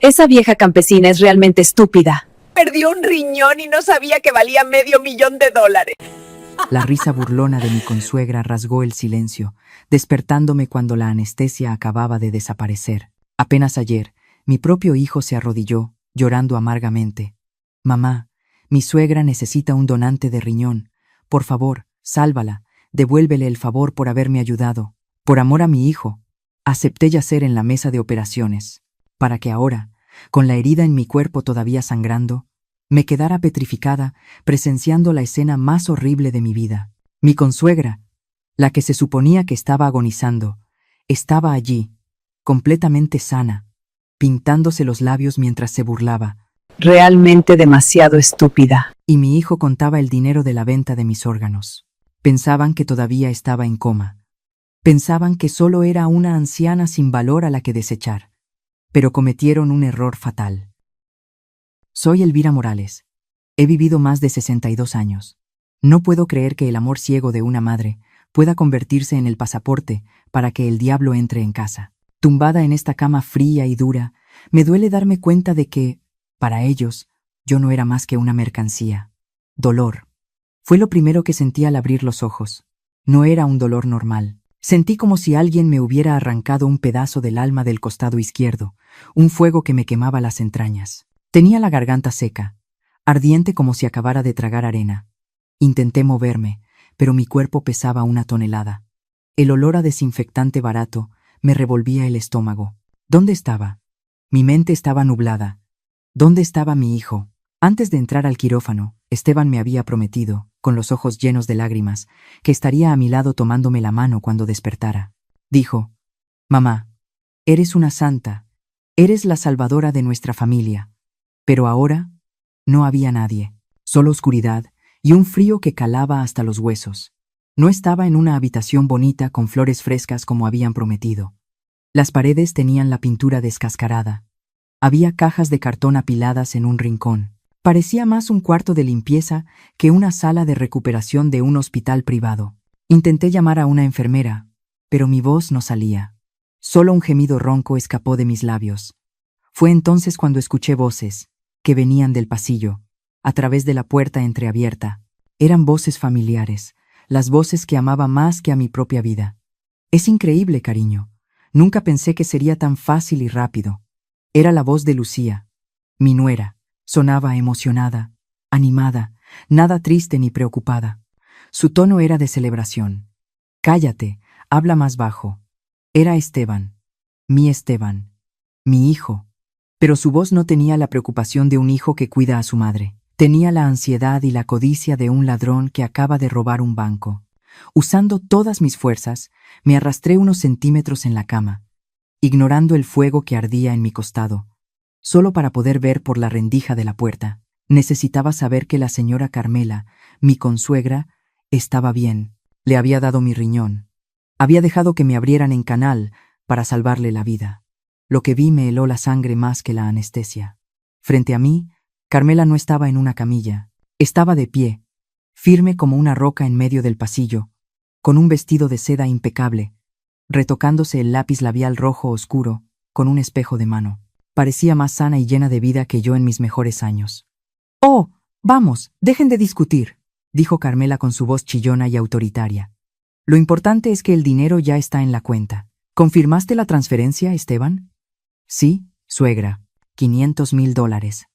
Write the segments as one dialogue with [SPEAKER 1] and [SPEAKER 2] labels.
[SPEAKER 1] Esa vieja campesina es realmente estúpida.
[SPEAKER 2] Perdió un riñón y no sabía que valía $500,000.
[SPEAKER 3] La risa burlona de mi consuegra rasgó el silencio, despertándome cuando la anestesia acababa de desaparecer. Apenas ayer, mi propio hijo se arrodilló, llorando amargamente. Mamá, mi suegra necesita un donante de riñón. Por favor, sálvala, devuélvele el favor por haberme ayudado. Por amor a mi hijo, acepté yacer en la mesa de operaciones, para que ahora, con la herida en mi cuerpo todavía sangrando, me quedara petrificada, presenciando la escena más horrible de mi vida. Mi consuegra, la que se suponía que estaba agonizando, estaba allí, completamente sana, pintándose los labios mientras se burlaba,
[SPEAKER 1] Realmente demasiado estúpida.
[SPEAKER 3] y mi hijo contaba el dinero de la venta de mis órganos. Pensaban que todavía estaba en coma. Pensaban que solo era una anciana sin valor a la que desechar. Pero cometieron un error fatal. Soy Elvira Morales. He vivido más de 62 años. No puedo creer que el amor ciego de una madre pueda convertirse en el pasaporte para que el diablo entre en casa. Tumbada en esta cama fría y dura, me duele darme cuenta de que, para ellos, yo no era más que una mercancía. Dolor. Fue lo primero que sentí al abrir los ojos. No era un dolor normal. Sentí como si alguien me hubiera arrancado un pedazo del alma del costado izquierdo, un fuego que me quemaba las entrañas. Tenía la garganta seca, ardiente como si acabara de tragar arena. Intenté moverme, pero mi cuerpo pesaba 1 tonelada. El olor a desinfectante barato me revolvía el estómago. ¿Dónde estaba? Mi mente estaba nublada. ¿Dónde estaba mi hijo? Antes de entrar al quirófano, Esteban me había prometido, con los ojos llenos de lágrimas, que estaría a mi lado tomándome la mano cuando despertara. Dijo: «Mamá, eres una santa, eres la salvadora de nuestra familia». Pero ahora no había nadie, solo oscuridad y un frío que calaba hasta los huesos. No estaba en una habitación bonita con flores frescas como habían prometido. Las paredes tenían la pintura descascarada. Había cajas de cartón apiladas en un rincón. Parecía más un cuarto de limpieza que una sala de recuperación de un hospital privado. Intenté llamar a una enfermera, pero mi voz no salía. Solo un gemido ronco escapó de mis labios. Fue entonces cuando escuché voces que venían del pasillo, a través de la puerta entreabierta. Eran voces familiares, las voces que amaba más que a mi propia vida. Es increíble, cariño. Nunca pensé que sería tan fácil y rápido. Era la voz de Lucía, mi nuera. Sonaba emocionada, animada, nada triste ni preocupada. Su tono era de celebración. «Cállate, habla más bajo». Era Esteban, mi hijo. Pero su voz no tenía la preocupación de un hijo que cuida a su madre. Tenía la ansiedad y la codicia de un ladrón que acaba de robar un banco. Usando todas mis fuerzas, me arrastré unos centímetros en la cama, ignorando el fuego que ardía en mi costado, solo para poder ver por la rendija de la puerta. Necesitaba saber que la señora Carmela, mi consuegra, estaba bien. Le había dado mi riñón. Había dejado que me abrieran en canal para salvarle la vida. Lo que vi me heló la sangre más que la anestesia. Frente a mí, Carmela no estaba en una camilla. Estaba de pie, firme como una roca en medio del pasillo, con un vestido de seda impecable, retocándose el lápiz labial rojo oscuro con un espejo de mano. Parecía más sana y llena de vida que yo en mis mejores años. «Oh, vamos, dejen de discutir», dijo Carmela con su voz chillona y autoritaria. «Lo importante es que el dinero ya está en la cuenta. ¿Confirmaste la transferencia, Esteban?» «Sí, suegra, $500,000.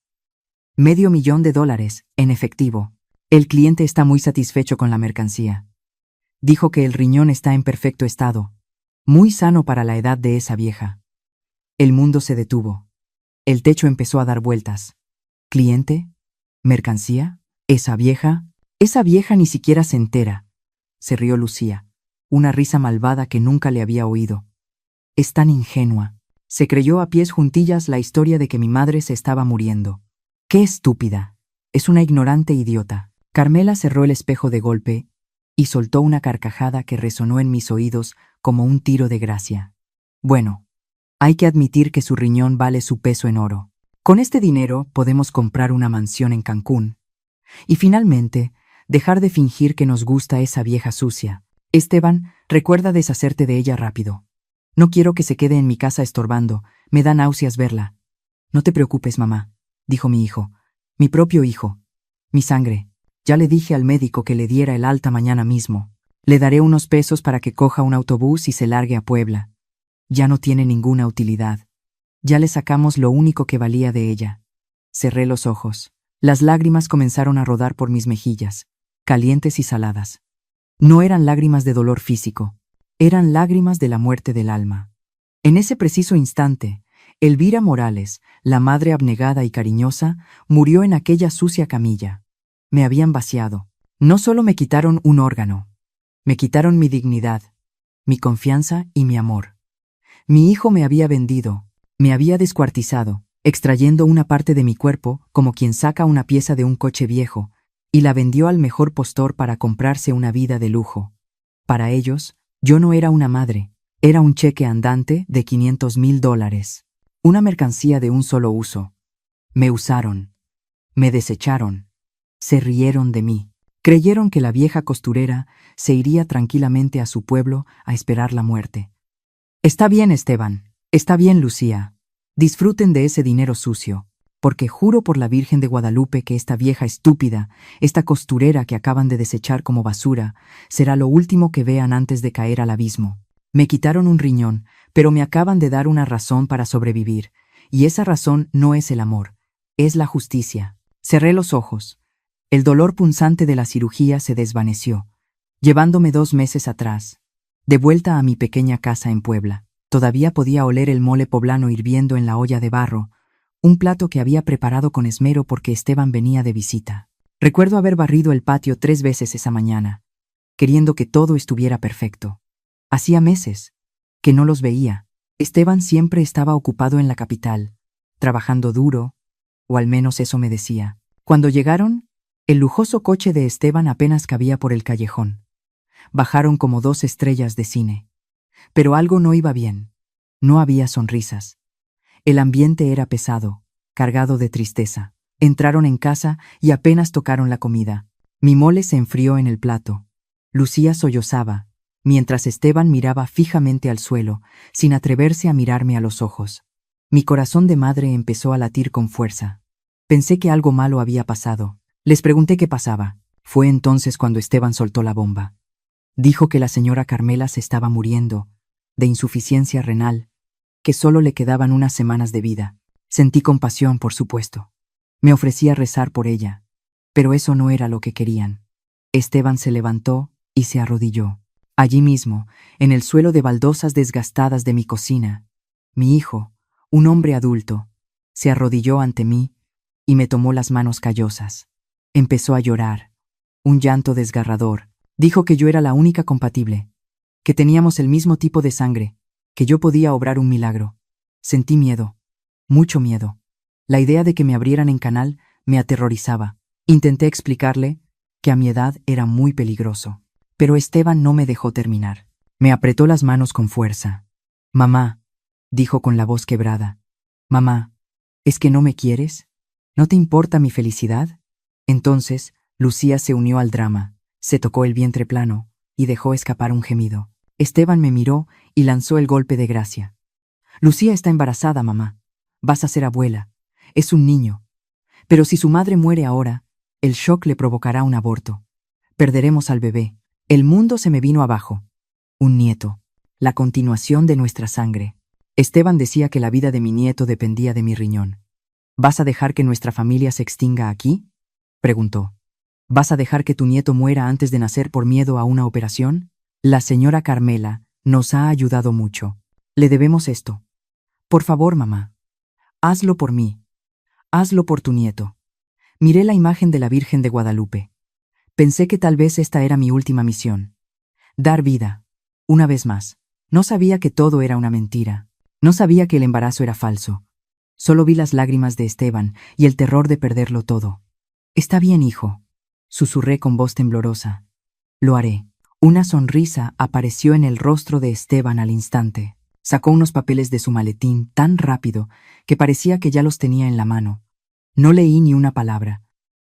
[SPEAKER 3] $500,000 en efectivo. El cliente está muy satisfecho con la mercancía. Dijo que el riñón está en perfecto estado, muy sano para la edad de esa vieja». El mundo se detuvo. El techo empezó a dar vueltas. ¿Cliente? ¿Mercancía? ¿Esa vieja? Esa vieja ni siquiera se entera. Se rió Lucía, una risa malvada que nunca le había oído. Es tan ingenua. Se creyó a pies juntillas la historia de que mi madre se estaba muriendo. ¡Qué estúpida! Es una ignorante idiota. Carmela cerró el espejo de golpe y soltó una carcajada que resonó en mis oídos como un tiro de gracia. Bueno, hay que admitir que su riñón vale su peso en oro. Con este dinero podemos comprar una mansión en Cancún. Y finalmente, dejar de fingir que nos gusta esa vieja sucia. Esteban, recuerda deshacerte de ella rápido. No quiero que se quede en mi casa estorbando, me da náuseas verla. No te preocupes, mamá, dijo mi hijo, mi propio hijo, mi sangre. Ya le dije al médico que le diera el alta mañana mismo. Le daré unos pesos para que coja un autobús y se largue a Puebla. Ya no tiene ninguna utilidad. Ya le sacamos lo único que valía de ella. Cerré los ojos. Las lágrimas comenzaron a rodar por mis mejillas, calientes y saladas. No eran lágrimas de dolor físico, eran lágrimas de la muerte del alma. En ese preciso instante, Elvira Morales, la madre abnegada y cariñosa, murió en aquella sucia camilla. Me habían vaciado. No solo me quitaron un órgano, me quitaron mi dignidad, mi confianza y mi amor. Mi hijo me había vendido, me había descuartizado, extrayendo una parte de mi cuerpo como quien saca una pieza de un coche viejo, y la vendió al mejor postor para comprarse una vida de lujo. Para ellos, yo no era una madre, era un cheque andante de $500,000, una mercancía de un solo uso. Me usaron, me desecharon, se rieron de mí. Creyeron que la vieja costurera se iría tranquilamente a su pueblo a esperar la muerte. Está bien, Esteban, está bien, Lucía. Disfruten de ese dinero sucio, porque juro por la Virgen de Guadalupe que esta vieja estúpida, esta costurera que acaban de desechar como basura, será lo último que vean antes de caer al abismo. Me quitaron un riñón, pero me acaban de dar una razón para sobrevivir, y esa razón no es el amor, es la justicia. Cerré los ojos. El dolor punzante de la cirugía se desvaneció, llevándome 2 meses atrás, de vuelta a mi pequeña casa en Puebla. Todavía podía oler el mole poblano hirviendo en la olla de barro, un plato que había preparado con esmero porque Esteban venía de visita. Recuerdo haber barrido el patio 3 veces esa mañana, queriendo que todo estuviera perfecto. Hacía meses que no los veía. Esteban siempre estaba ocupado en la capital, trabajando duro, o al menos eso me decía. Cuando llegaron, el lujoso coche de Esteban apenas cabía por el callejón. Bajaron como 2 estrellas de cine. Pero algo no iba bien. No había sonrisas. El ambiente era pesado, cargado de tristeza. Entraron en casa y apenas tocaron la comida. Mi mole se enfrió en el plato. Lucía sollozaba, mientras Esteban miraba fijamente al suelo, sin atreverse a mirarme a los ojos. Mi corazón de madre empezó a latir con fuerza. Pensé que algo malo había pasado. Les pregunté qué pasaba. Fue entonces cuando Esteban soltó la bomba. Dijo que la señora Carmela se estaba muriendo, de insuficiencia renal, que solo le quedaban unas semanas de vida. Sentí compasión, por supuesto. Me ofrecí a rezar por ella, pero eso no era lo que querían. Esteban se levantó y se arrodilló. Allí mismo, en el suelo de baldosas desgastadas de mi cocina, mi hijo, un hombre adulto, se arrodilló ante mí y me tomó las manos callosas. Empezó a llorar, un llanto desgarrador. Dijo que yo era la única compatible, que teníamos el mismo tipo de sangre, que yo podía obrar un milagro. Sentí miedo, mucho miedo. La idea de que me abrieran en canal me aterrorizaba. Intenté explicarle que a mi edad era muy peligroso, pero Esteban no me dejó terminar. Me apretó las manos con fuerza. «Mamá», dijo con la voz quebrada. «Mamá, ¿es que no me quieres? ¿No te importa mi felicidad?» Entonces, Lucía se unió al drama, se tocó el vientre plano y dejó escapar un gemido. Esteban me miró y lanzó el golpe de gracia. «Lucía está embarazada, mamá. Vas a ser abuela. Es un niño. Pero si su madre muere ahora, el shock le provocará un aborto. Perderemos al bebé. El mundo se me vino abajo. Un nieto. La continuación de nuestra sangre». Esteban decía que la vida de mi nieto dependía de mi riñón. «¿Vas a dejar que nuestra familia se extinga aquí?», preguntó. «¿Vas a dejar que tu nieto muera antes de nacer por miedo a una operación? La señora Carmela nos ha ayudado mucho. Le debemos esto. Por favor, mamá, hazlo por mí. Hazlo por tu nieto». Miré la imagen de la Virgen de Guadalupe. Pensé que tal vez esta era mi última misión. Dar vida. Una vez más. No sabía que todo era una mentira. No sabía que el embarazo era falso. Solo vi las lágrimas de Esteban y el terror de perderlo todo. «Está bien, hijo», susurré con voz temblorosa. «Lo haré». Una sonrisa apareció en el rostro de Esteban al instante. Sacó unos papeles de su maletín tan rápido que parecía que ya los tenía en la mano. No leí ni una palabra.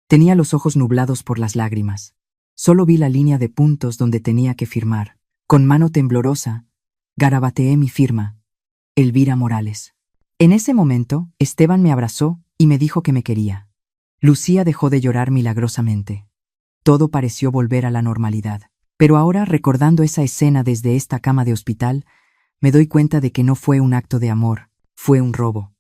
[SPEAKER 3] Tenía los ojos nublados por las lágrimas. Solo vi la línea de puntos donde tenía que firmar. Con mano temblorosa, garabateé mi firma. Elvira Morales. En ese momento, Esteban me abrazó y me dijo que me quería. Lucía dejó de llorar milagrosamente. Todo pareció volver a la normalidad. Pero ahora, recordando esa escena desde esta cama de hospital, me doy cuenta de que no fue un acto de amor, fue un robo.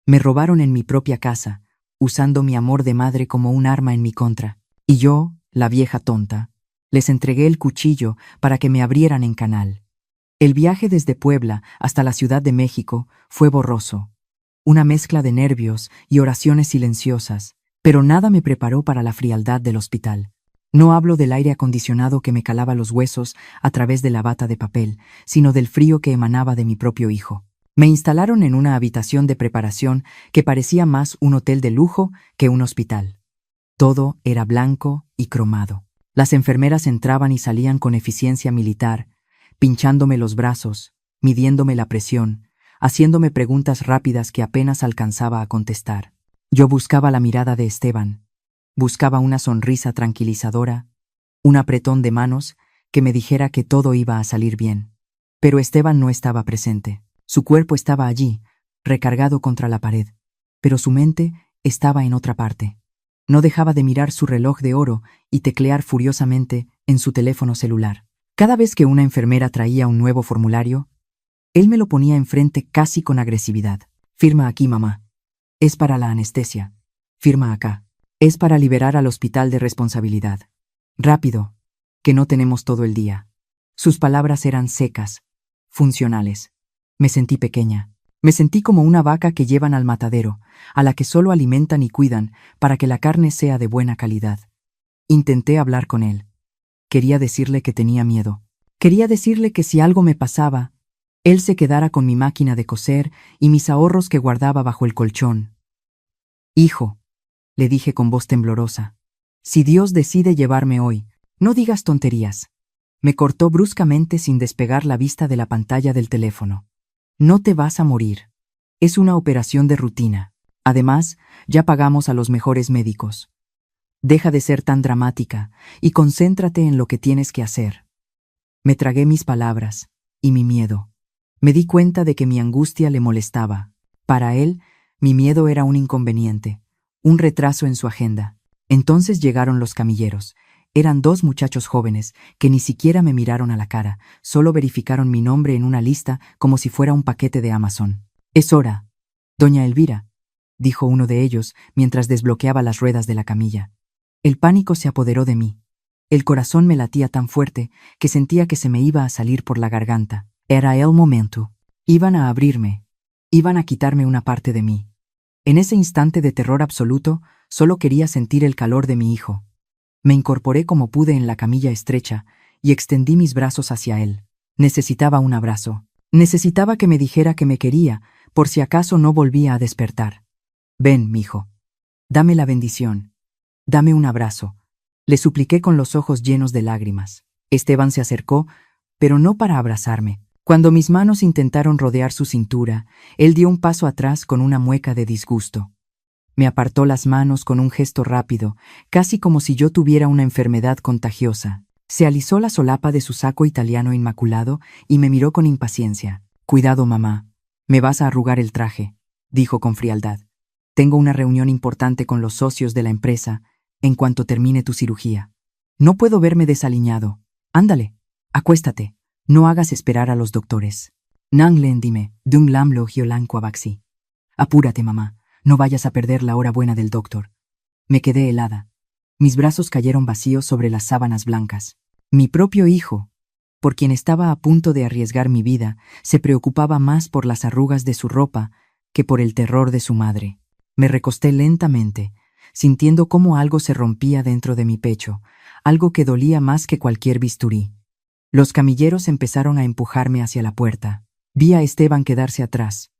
[SPEAKER 3] Me robaron en mi propia casa, usando mi amor de madre como un arma en mi contra. Y yo, la vieja tonta, les entregué el cuchillo para que me abrieran en canal. El viaje desde Puebla hasta la Ciudad de México fue borroso. Una mezcla de nervios y oraciones silenciosas, pero nada me preparó para la frialdad del hospital. No hablo del aire acondicionado que me calaba los huesos a través de la bata de papel, sino del frío que emanaba de mi propio hijo. Me instalaron en una habitación de preparación que parecía más un hotel de lujo que un hospital. Todo era blanco y cromado. Las enfermeras entraban y salían con eficiencia militar, pinchándome los brazos, midiéndome la presión, haciéndome preguntas rápidas que apenas alcanzaba a contestar. Yo buscaba la mirada de Esteban, buscaba una sonrisa tranquilizadora, un apretón de manos que me dijera que todo iba a salir bien. Pero Esteban no estaba presente. Su cuerpo estaba allí, recargado contra la pared, pero su mente estaba en otra parte. No dejaba de mirar su reloj de oro y teclear furiosamente en su teléfono celular. Cada vez que una enfermera traía un nuevo formulario, él me lo ponía enfrente casi con agresividad. Firma aquí, mamá. Es para la anestesia. Firma acá. Es para liberar al hospital de responsabilidad. Rápido, que no tenemos todo el día. Sus palabras eran secas, funcionales. Me sentí pequeña. Me sentí como una vaca que llevan al matadero, a la que solo alimentan y cuidan para que la carne sea de buena calidad. Intenté hablar con él. Quería decirle que tenía miedo. Quería decirle que si algo me pasaba, él se quedara con mi máquina de coser y mis ahorros que guardaba bajo el colchón. Hijo, le dije con voz temblorosa, si Dios decide llevarme hoy, no digas tonterías. Me cortó bruscamente sin despegar la vista de la pantalla del teléfono. No te vas a morir. Es una operación de rutina. Además, ya pagamos a los mejores médicos. Deja de ser tan dramática y concéntrate en lo que tienes que hacer. Me tragué mis palabras y mi miedo. Me di cuenta de que mi angustia le molestaba. Para él, mi miedo era un inconveniente, un retraso en su agenda. Entonces llegaron los camilleros. Eran 2 muchachos jóvenes que ni siquiera me miraron a la cara, solo verificaron mi nombre en una lista como si fuera un paquete de Amazon. «Es hora, doña Elvira», dijo uno de ellos mientras desbloqueaba las ruedas de la camilla. El pánico se apoderó de mí. El corazón me latía tan fuerte que sentía que se me iba a salir por la garganta. Era el momento. Iban a abrirme. Iban a quitarme una parte de mí. En ese instante de terror absoluto, solo quería sentir el calor de mi hijo. Me incorporé como pude en la camilla estrecha y extendí mis brazos hacia él. Necesitaba un abrazo. Necesitaba que me dijera que me quería, por si acaso no volvía a despertar. «Ven, mijo. Dame la bendición. Dame un abrazo», le supliqué con los ojos llenos de lágrimas. Esteban se acercó, pero no para abrazarme. Cuando mis manos intentaron rodear su cintura, él dio un paso atrás con una mueca de disgusto. Me apartó las manos con un gesto rápido, casi como si yo tuviera una enfermedad contagiosa. Se alisó la solapa de su saco italiano inmaculado y me miró con impaciencia. «Cuidado, mamá. Me vas a arrugar el traje», dijo con frialdad. «Tengo una reunión importante con los socios de la empresa en cuanto termine tu cirugía. No puedo verme desaliñado. Ándale, acuéstate. No hagas esperar a los doctores. Nanglen dime, dung lamlo hiolan quabaxi. Apúrate, mamá. No vayas a perder la hora buena del doctor». Me quedé helada. Mis brazos cayeron vacíos sobre las sábanas blancas. Mi propio hijo, por quien estaba a punto de arriesgar mi vida, se preocupaba más por las arrugas de su ropa que por el terror de su madre. Me recosté lentamente, sintiendo cómo algo se rompía dentro de mi pecho, algo que dolía más que cualquier bisturí. Los camilleros empezaron a empujarme hacia la puerta. Vi a Esteban quedarse atrás,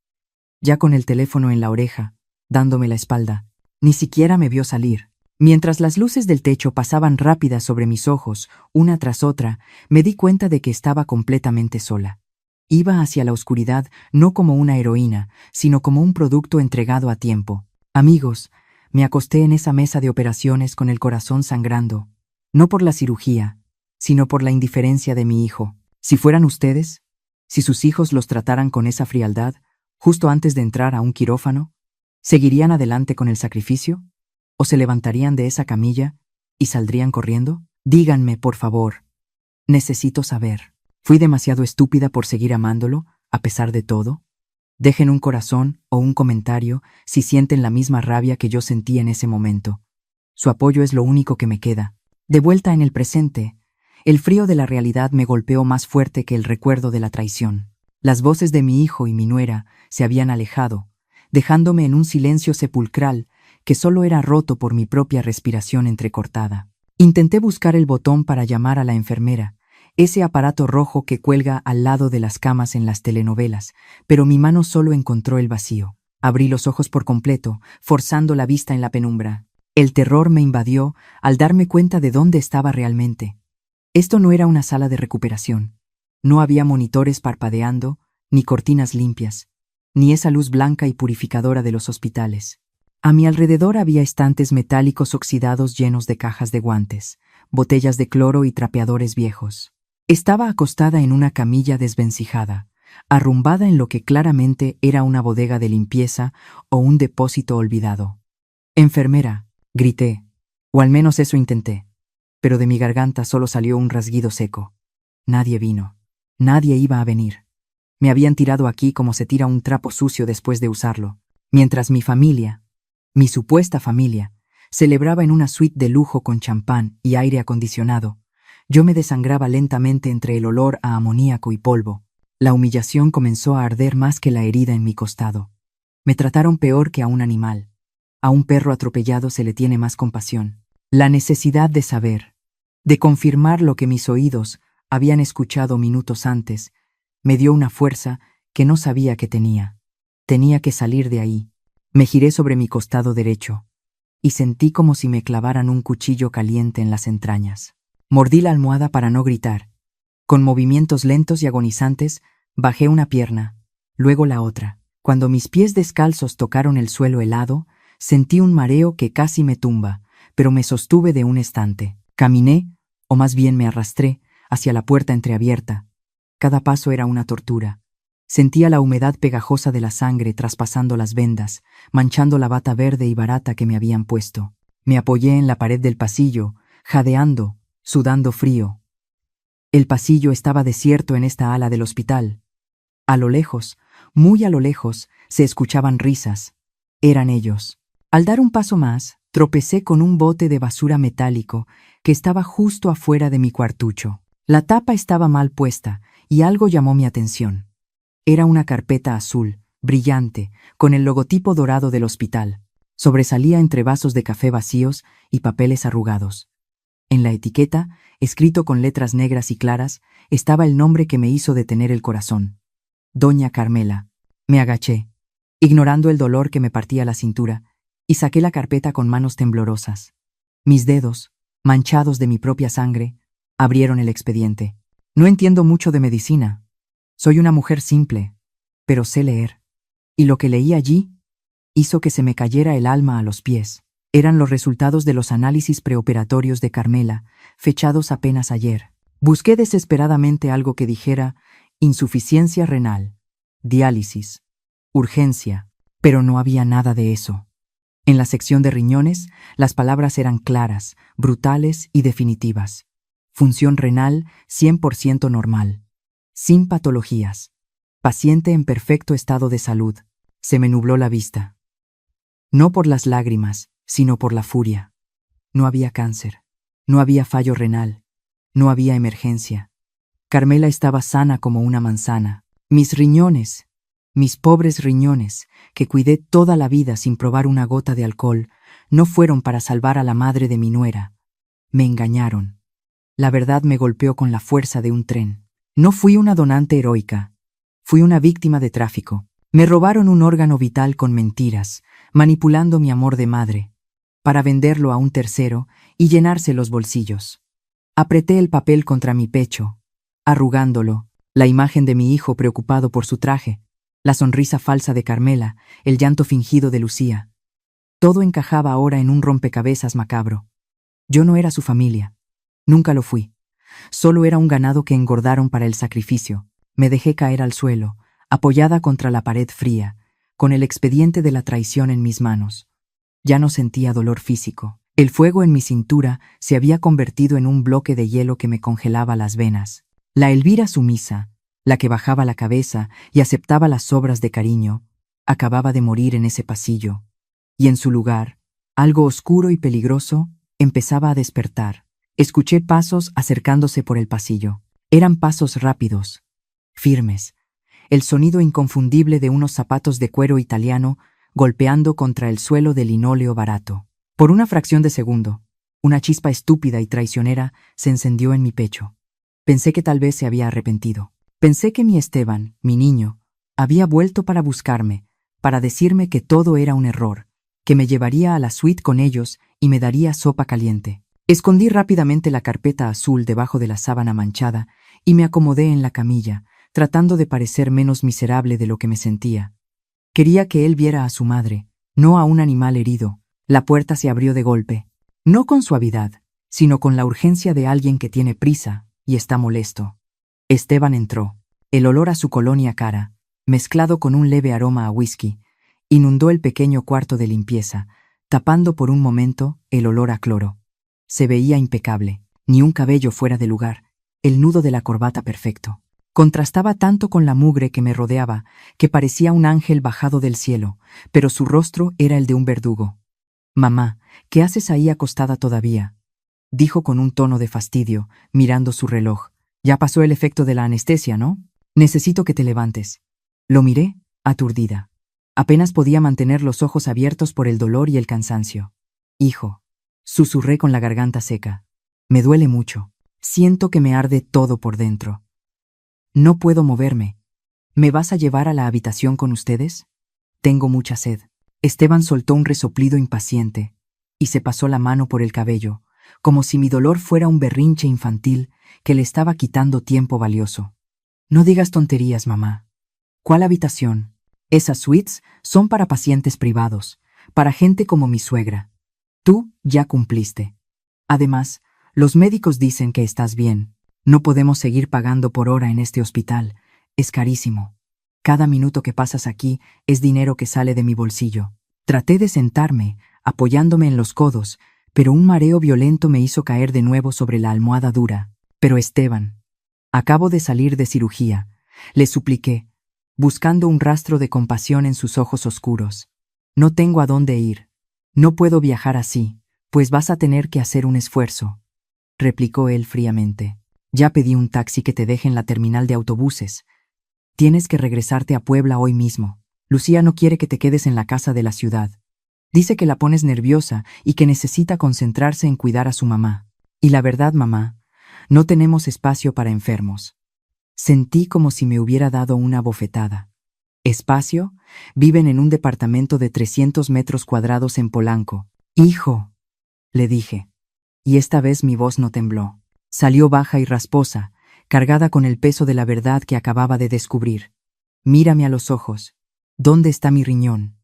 [SPEAKER 3] ya con el teléfono en la oreja, dándome la espalda. Ni siquiera me vio salir. Mientras las luces del techo pasaban rápidas sobre mis ojos, una tras otra, me di cuenta de que estaba completamente sola. Iba hacia la oscuridad no como una heroína, sino como un producto entregado a tiempo. Amigos, me acosté en esa mesa de operaciones con el corazón sangrando, no por la cirugía, sino por la indiferencia de mi hijo. Si fueran ustedes, si sus hijos los trataran con esa frialdad, justo antes de entrar a un quirófano? ¿Seguirían adelante con el sacrificio? ¿O se levantarían de esa camilla y saldrían corriendo? Díganme, por favor. Necesito saber. ¿Fui demasiado estúpida por seguir amándolo, a pesar de todo? Dejen un corazón o un comentario si sienten la misma rabia que yo sentí en ese momento. Su apoyo es lo único que me queda. De vuelta en el presente, el frío de la realidad me golpeó más fuerte que el recuerdo de la traición. Las voces de mi hijo y mi nuera se habían alejado, dejándome en un silencio sepulcral que solo era roto por mi propia respiración entrecortada. Intenté buscar el botón para llamar a la enfermera, ese aparato rojo que cuelga al lado de las camas en las telenovelas, pero mi mano solo encontró el vacío. Abrí los ojos por completo, forzando la vista en la penumbra. El terror me invadió al darme cuenta de dónde estaba realmente. Esto no era una sala de recuperación. No había monitores parpadeando, ni cortinas limpias, ni esa luz blanca y purificadora de los hospitales. A mi alrededor había estantes metálicos oxidados llenos de cajas de guantes, botellas de cloro y trapeadores viejos. Estaba acostada en una camilla desvencijada, arrumbada en lo que claramente era una bodega de limpieza o un depósito olvidado. «Enfermera», grité, o al menos eso intenté, pero de mi garganta solo salió un rasguido seco. Nadie vino. Nadie iba a venir. Me habían tirado aquí como se tira un trapo sucio después de usarlo, mientras mi familia, mi supuesta familia, celebraba en una suite de lujo con champán y aire acondicionado. Yo me desangraba lentamente entre el olor a amoníaco y polvo. La humillación comenzó a arder más que la herida en mi costado. Me trataron peor que a un animal. A un perro atropellado se le tiene más compasión. La necesidad de saber, de confirmar lo que mis oídos habían escuchado minutos antes, me dio una fuerza que no sabía que tenía. Tenía que salir de ahí. Me giré sobre mi costado derecho y sentí como si me clavaran un cuchillo caliente en las entrañas. Mordí la almohada para no gritar. Con movimientos lentos y agonizantes, bajé una pierna, luego la otra. Cuando mis pies descalzos tocaron el suelo helado, sentí un mareo que casi me tumba, pero me sostuve de un estante. Caminé, o más bien me arrastré, hacia la puerta entreabierta. Cada paso era una tortura. Sentía la humedad pegajosa de la sangre traspasando las vendas, manchando la bata verde y barata que me habían puesto. Me apoyé en la pared del pasillo, jadeando, sudando frío. El pasillo estaba desierto en esta ala del hospital. A lo lejos, muy a lo lejos, se escuchaban risas. Eran ellos. Al dar un paso más, tropecé con un bote de basura metálico que estaba justo afuera de mi cuartucho. La tapa estaba mal puesta y algo llamó mi atención. Era una carpeta azul, brillante, con el logotipo dorado del hospital. Sobresalía entre vasos de café vacíos y papeles arrugados. En la etiqueta, escrito con letras negras y claras, estaba el nombre que me hizo detener el corazón. Doña Carmela. Me agaché, ignorando el dolor que me partía la cintura, y saqué la carpeta con manos temblorosas. Mis dedos, manchados de mi propia sangre, abrieron el expediente. No entiendo mucho de medicina. Soy una mujer simple, pero sé leer. Y lo que leí allí hizo que se me cayera el alma a los pies. Eran los resultados de los análisis preoperatorios de Carmela, fechados apenas ayer. Busqué desesperadamente algo que dijera insuficiencia renal, diálisis, urgencia, pero no había nada de eso. En la sección de riñones, las palabras eran claras, brutales y definitivas. Función renal 100% normal. Sin patologías. Paciente en perfecto estado de salud. Se me nubló la vista. No por las lágrimas, sino por la furia. No había cáncer. No había fallo renal. No había emergencia. Carmela estaba sana como una manzana. Mis riñones, mis pobres riñones, que cuidé toda la vida sin probar una gota de alcohol, no fueron para salvar a la madre de mi nuera. Me engañaron. La verdad me golpeó con la fuerza de un tren. No fui una donante heroica. Fui una víctima de tráfico. Me robaron un órgano vital con mentiras, manipulando mi amor de madre, para venderlo a un tercero y llenarse los bolsillos. Apreté el papel contra mi pecho, arrugándolo, la imagen de mi hijo preocupado por su traje, la sonrisa falsa de Carmela, el llanto fingido de Lucía. Todo encajaba ahora en un rompecabezas macabro. Yo no era su familia. Nunca lo fui. Solo era un ganado que engordaron para el sacrificio. Me dejé caer al suelo, apoyada contra la pared fría, con el expediente de la traición en mis manos. Ya no sentía dolor físico. El fuego en mi cintura se había convertido en un bloque de hielo que me congelaba las venas. La Elvira sumisa, la que bajaba la cabeza y aceptaba las sobras de cariño, acababa de morir en ese pasillo, y en su lugar, algo oscuro y peligroso empezaba a despertar. Escuché pasos acercándose por el pasillo. Eran pasos rápidos, firmes, el sonido inconfundible de unos zapatos de cuero italiano golpeando contra el suelo de linóleo barato. Por una fracción de segundo, una chispa estúpida y traicionera se encendió en mi pecho. Pensé que tal vez se había arrepentido. Pensé que mi Esteban, mi niño, había vuelto para buscarme, para decirme que todo era un error, que me llevaría a la suite con ellos y me daría sopa caliente. Escondí rápidamente la carpeta azul debajo de la sábana manchada y me acomodé en la camilla, tratando de parecer menos miserable de lo que me sentía. Quería que él viera a su madre, no a un animal herido. La puerta se abrió de golpe, no con suavidad, sino con la urgencia de alguien que tiene prisa y está molesto. Esteban entró. El olor a su colonia cara, mezclado con un leve aroma a whisky, inundó el pequeño cuarto de limpieza, tapando por un momento el olor a cloro. Se veía impecable, ni un cabello fuera de lugar, el nudo de la corbata perfecto. Contrastaba tanto con la mugre que me rodeaba, que parecía un ángel bajado del cielo, pero su rostro era el de un verdugo. «Mamá, ¿qué haces ahí acostada todavía?», dijo con un tono de fastidio, mirando su reloj. «Ya pasó el efecto de la anestesia, ¿no? Necesito que te levantes». Lo miré, aturdida. Apenas podía mantener los ojos abiertos por el dolor y el cansancio. «Hijo», susurré con la garganta seca. «Me duele mucho. Siento que me arde todo por dentro. No puedo moverme. ¿Me vas a llevar a la habitación con ustedes? Tengo mucha sed». Esteban soltó un resoplido impaciente y se pasó la mano por el cabello, como si mi dolor fuera un berrinche infantil que le estaba quitando tiempo valioso. «No digas tonterías, mamá. ¿Cuál habitación? Esas suites son para pacientes privados, para gente como mi suegra. Tú ya cumpliste. Además, los médicos dicen que estás bien. No podemos seguir pagando por hora en este hospital. Es carísimo. Cada minuto que pasas aquí es dinero que sale de mi bolsillo». Traté de sentarme, apoyándome en los codos, pero un mareo violento me hizo caer de nuevo sobre la almohada dura. «Pero Esteban, acabo de salir de cirugía», le supliqué, buscando un rastro de compasión en sus ojos oscuros. «No tengo a dónde ir. No puedo viajar así, pues vas a tener que hacer un esfuerzo», replicó él fríamente. «Ya pedí un taxi que te deje en la terminal de autobuses. Tienes que regresarte a Puebla hoy mismo. Lucía no quiere que te quedes en la casa de la ciudad. Dice que la pones nerviosa y que necesita concentrarse en cuidar a su mamá. Y la verdad, mamá, no tenemos espacio para enfermos». Sentí como si me hubiera dado una bofetada. «¿Espacio? Viven en un departamento de 300 metros cuadrados en Polanco». «Hijo», le dije, y esta vez mi voz no tembló. Salió baja y rasposa, cargada con el peso de la verdad que acababa de descubrir. «Mírame a los ojos. ¿Dónde está mi riñón?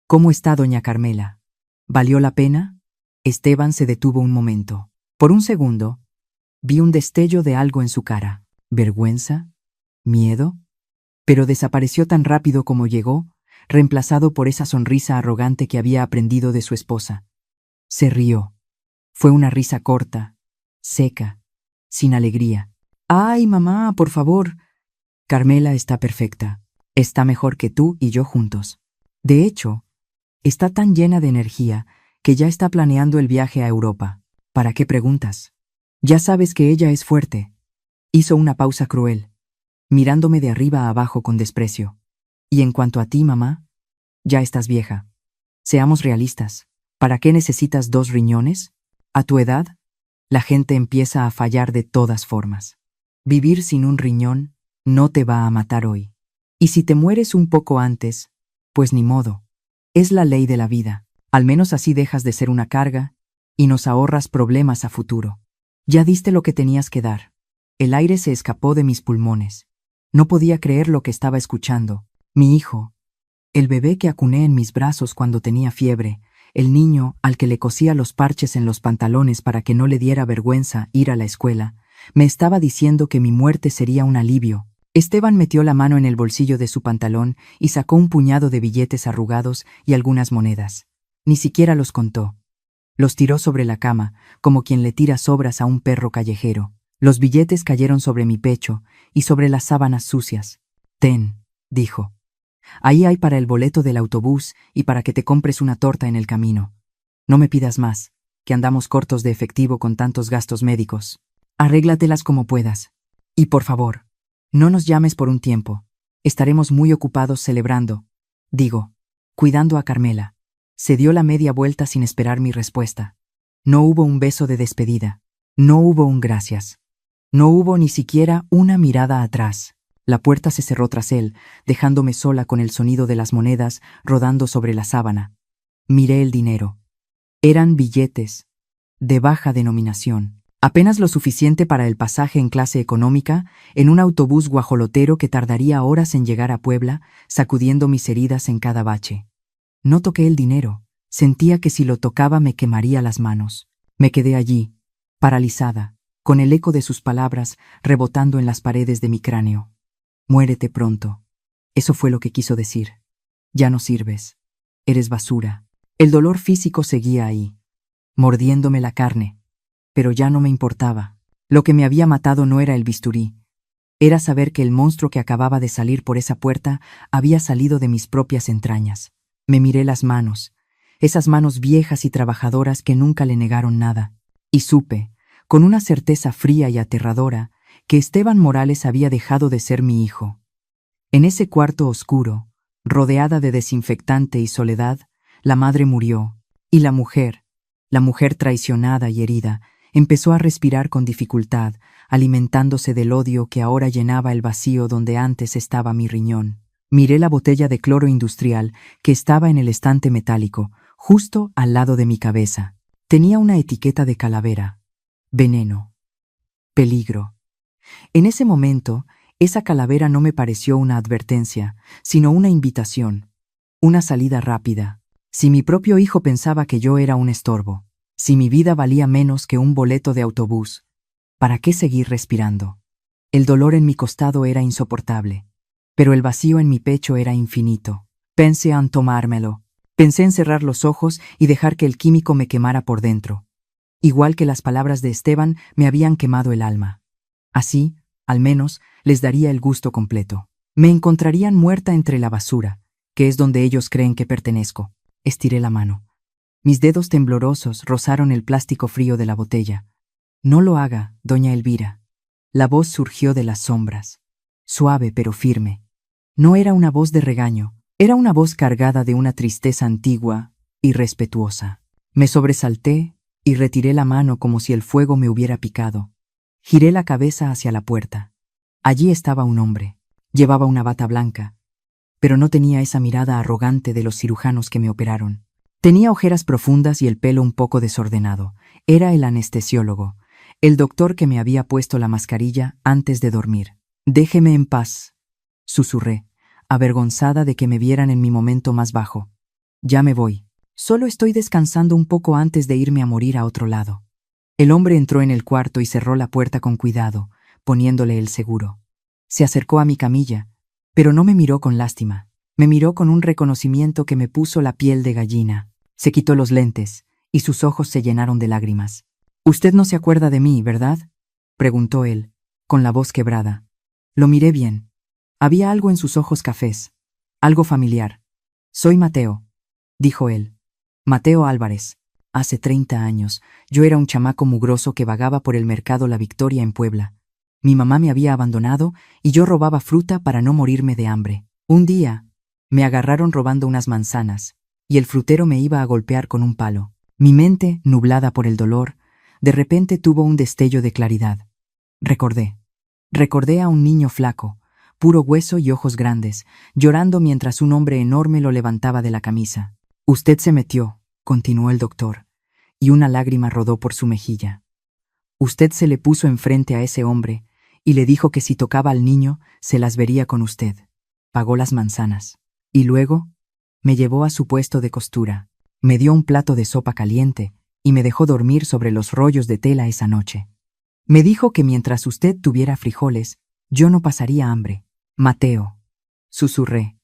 [SPEAKER 3] ¿Cómo está doña Carmela? ¿Valió la pena?» Esteban se detuvo un momento. Por un segundo, vi un destello de algo en su cara. ¿Vergüenza? ¿Miedo? Pero desapareció tan rápido como llegó, reemplazado por esa sonrisa arrogante que había aprendido de su esposa. Se rió. Fue una risa corta, seca, sin alegría. «Ay, mamá, por favor». «Carmela está perfecta. Está mejor que tú y yo juntos. De hecho, está tan llena de energía que ya está planeando el viaje a Europa. ¿Para qué preguntas? Ya sabes que ella es fuerte». Hizo una pausa cruel, mirándome de arriba a abajo con desprecio. «Y en cuanto a ti, mamá, ya estás vieja. Seamos realistas. ¿Para qué necesitas 2 riñones? A tu edad, la gente empieza a fallar de todas formas. Vivir sin un riñón no te va a matar hoy. Y si te mueres un poco antes, pues ni modo. Es la ley de la vida. Al menos así dejas de ser una carga y nos ahorras problemas a futuro. Ya diste lo que tenías que dar». El aire se escapó de mis pulmones. No podía creer lo que estaba escuchando. Mi hijo, el bebé que acuné en mis brazos cuando tenía fiebre, el niño al que le cosía los parches en los pantalones para que no le diera vergüenza ir a la escuela, me estaba diciendo que mi muerte sería un alivio, Esteban metió la mano en el bolsillo de su pantalón y sacó un puñado de billetes arrugados y algunas monedas. Ni siquiera los contó. Los tiró sobre la cama, como quien le tira sobras a un perro callejero. Los billetes cayeron sobre mi pecho y sobre las sábanas sucias. «Ten», dijo. «Ahí hay para el boleto del autobús y para que te compres una torta en el camino. No me pidas más, que andamos cortos de efectivo con tantos gastos médicos. Arréglatelas como puedas. Y por favor, no nos llames por un tiempo. Estaremos muy ocupados celebrando. Digo, cuidando a Carmela». Se dio la media vuelta sin esperar mi respuesta. No hubo un beso de despedida. No hubo un gracias. No hubo ni siquiera una mirada atrás. La puerta se cerró tras él, dejándome sola con el sonido de las monedas rodando sobre la sábana. Miré el dinero. Eran billetes, de baja denominación. Apenas lo suficiente para el pasaje en clase económica, en un autobús guajolotero que tardaría horas en llegar a Puebla, sacudiendo mis heridas en cada bache. No toqué el dinero. Sentía que si lo tocaba me quemaría las manos. Me quedé allí, paralizada, con el eco de sus palabras rebotando en las paredes de mi cráneo. «Muérete pronto». Eso fue lo que quiso decir. «Ya no sirves. Eres basura». El dolor físico seguía ahí, mordiéndome la carne. Pero ya no me importaba. Lo que me había matado no era el bisturí. Era saber que el monstruo que acababa de salir por esa puerta había salido de mis propias entrañas. Me miré las manos, esas manos viejas y trabajadoras que nunca le negaron nada, y supe, con una certeza fría y aterradora, que Esteban Morales había dejado de ser mi hijo. En ese cuarto oscuro, rodeada de desinfectante y soledad, la madre murió, y la mujer traicionada y herida, empezó a respirar con dificultad, alimentándose del odio que ahora llenaba el vacío donde antes estaba mi riñón. Miré la botella de cloro industrial que estaba en el estante metálico, justo al lado de mi cabeza. Tenía una etiqueta de calavera. Veneno. Peligro. En ese momento, esa calavera no me pareció una advertencia, sino una invitación, una salida rápida. Si mi propio hijo pensaba que yo era un estorbo, si mi vida valía menos que un boleto de autobús, ¿para qué seguir respirando? El dolor en mi costado era insoportable. Pero el vacío en mi pecho era infinito. Pensé en tomármelo. Pensé en cerrar los ojos y dejar que el químico me quemara por dentro. Igual que las palabras de Esteban me habían quemado el alma. Así, al menos, les daría el gusto completo. Me encontrarían muerta entre la basura, que es donde ellos creen que pertenezco. Estiré la mano. Mis dedos temblorosos rozaron el plástico frío de la botella. «No lo haga, doña Elvira». La voz surgió de las sombras, suave pero firme. No era una voz de regaño, era una voz cargada de una tristeza antigua y respetuosa. Me sobresalté y retiré la mano como si el fuego me hubiera picado. Giré la cabeza hacia la puerta. Allí estaba un hombre. Llevaba una bata blanca, pero no tenía esa mirada arrogante de los cirujanos que me operaron. Tenía ojeras profundas y el pelo un poco desordenado. Era el anestesiólogo, el doctor que me había puesto la mascarilla antes de dormir. «Déjeme en paz», susurré, avergonzada de que me vieran en mi momento más bajo. «Ya me voy. Solo estoy descansando un poco antes de irme a morir a otro lado». El hombre entró en el cuarto y cerró la puerta con cuidado, poniéndole el seguro. Se acercó a mi camilla, pero no me miró con lástima. Me miró con un reconocimiento que me puso la piel de gallina. Se quitó los lentes, y sus ojos se llenaron de lágrimas. «Usted no se acuerda de mí, ¿verdad?», preguntó él, con la voz quebrada. Lo miré bien. Había algo en sus ojos cafés, algo familiar. «Soy Mateo», dijo él. «Mateo Álvarez. Hace 30 años, yo era un chamaco mugroso que vagaba por el mercado La Victoria en Puebla. Mi mamá me había abandonado y yo robaba fruta para no morirme de hambre. Un día, me agarraron robando unas manzanas, y el frutero me iba a golpear con un palo. Mi mente, nublada por el dolor, de repente tuvo un destello de claridad. Recordé a un niño flaco, puro hueso y ojos grandes, llorando mientras un hombre enorme lo levantaba de la camisa. «Usted se metió», continuó el doctor, y una lágrima rodó por su mejilla. «Usted se le puso enfrente a ese hombre y le dijo que si tocaba al niño, se las vería con usted. Pagó las manzanas. Y luego, me llevó a su puesto de costura. Me dio un plato de sopa caliente y me dejó dormir sobre los rollos de tela esa noche. Me dijo que mientras usted tuviera frijoles, Yo no pasaría hambre. Mateo, susurré,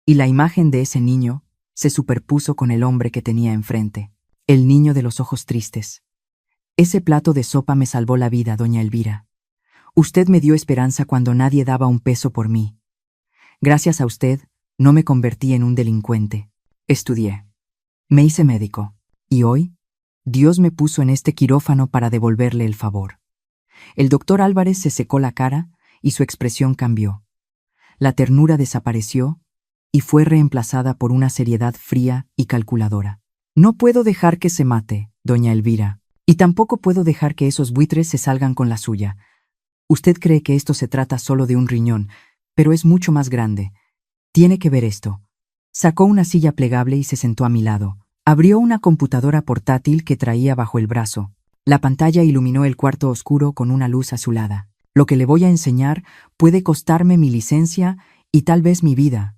[SPEAKER 3] y la imagen de ese niño se superpuso con el hombre que tenía enfrente, el niño de los ojos tristes. Ese plato de sopa me salvó la vida, doña Elvira. Usted me dio esperanza cuando nadie daba un peso por mí. Gracias a usted, no me convertí en un delincuente. Estudié. Me hice médico. Y hoy, Dios me puso en este quirófano para devolverle el favor. El doctor Álvarez se secó la cara y su expresión cambió. La ternura desapareció y fue reemplazada por una seriedad fría y calculadora. No puedo dejar que se mate, doña Elvira, y tampoco puedo dejar que esos buitres se salgan con la suya. Usted cree que esto se trata solo de un riñón, pero es mucho más grande. Tiene que ver esto. Sacó una silla plegable y se sentó a mi lado. Abrió una computadora portátil que traía bajo el brazo. La pantalla iluminó el cuarto oscuro con una luz azulada. Lo que le voy a enseñar puede costarme mi licencia y tal vez mi vida,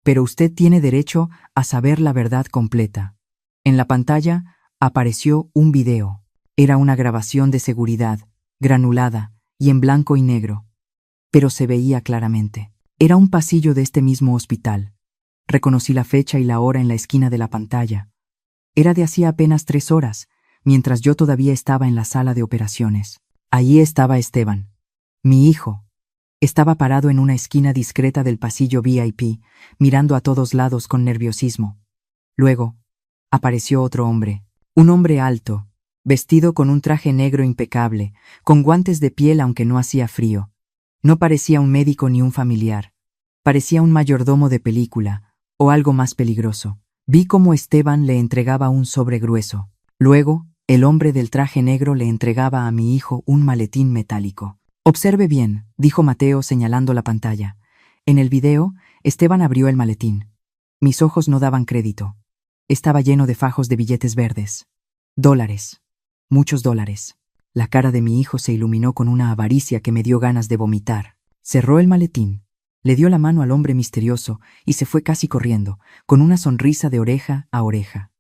[SPEAKER 3] pero usted tiene derecho a saber la verdad completa. En la pantalla apareció un video. Era una grabación de seguridad, granulada y en blanco y negro, pero se veía claramente. Era un pasillo de este mismo hospital. Reconocí la fecha y la hora en la esquina de la pantalla. Era de hacía apenas 3 horas, mientras yo todavía estaba en la sala de operaciones. Allí estaba Esteban, mi hijo. Estaba parado en una esquina discreta del pasillo VIP, mirando a todos lados con nerviosismo. Luego, apareció otro hombre, un hombre alto, vestido con un traje negro impecable, con guantes de piel aunque no hacía frío. No parecía un médico ni un familiar. Parecía un mayordomo de película, o algo más peligroso. Vi cómo Esteban le entregaba un sobre grueso. Luego, el hombre del traje negro le entregaba a mi hijo un maletín metálico. Observe bien, dijo Mateo señalando la pantalla. En el video, Esteban abrió el maletín. Mis ojos no daban crédito. Estaba lleno de fajos de billetes verdes. Dólares. Muchos dólares. La cara de mi hijo se iluminó con una avaricia que me dio ganas de vomitar. Cerró el maletín, le dio la mano al hombre misterioso y se fue casi corriendo, con una sonrisa de oreja a oreja.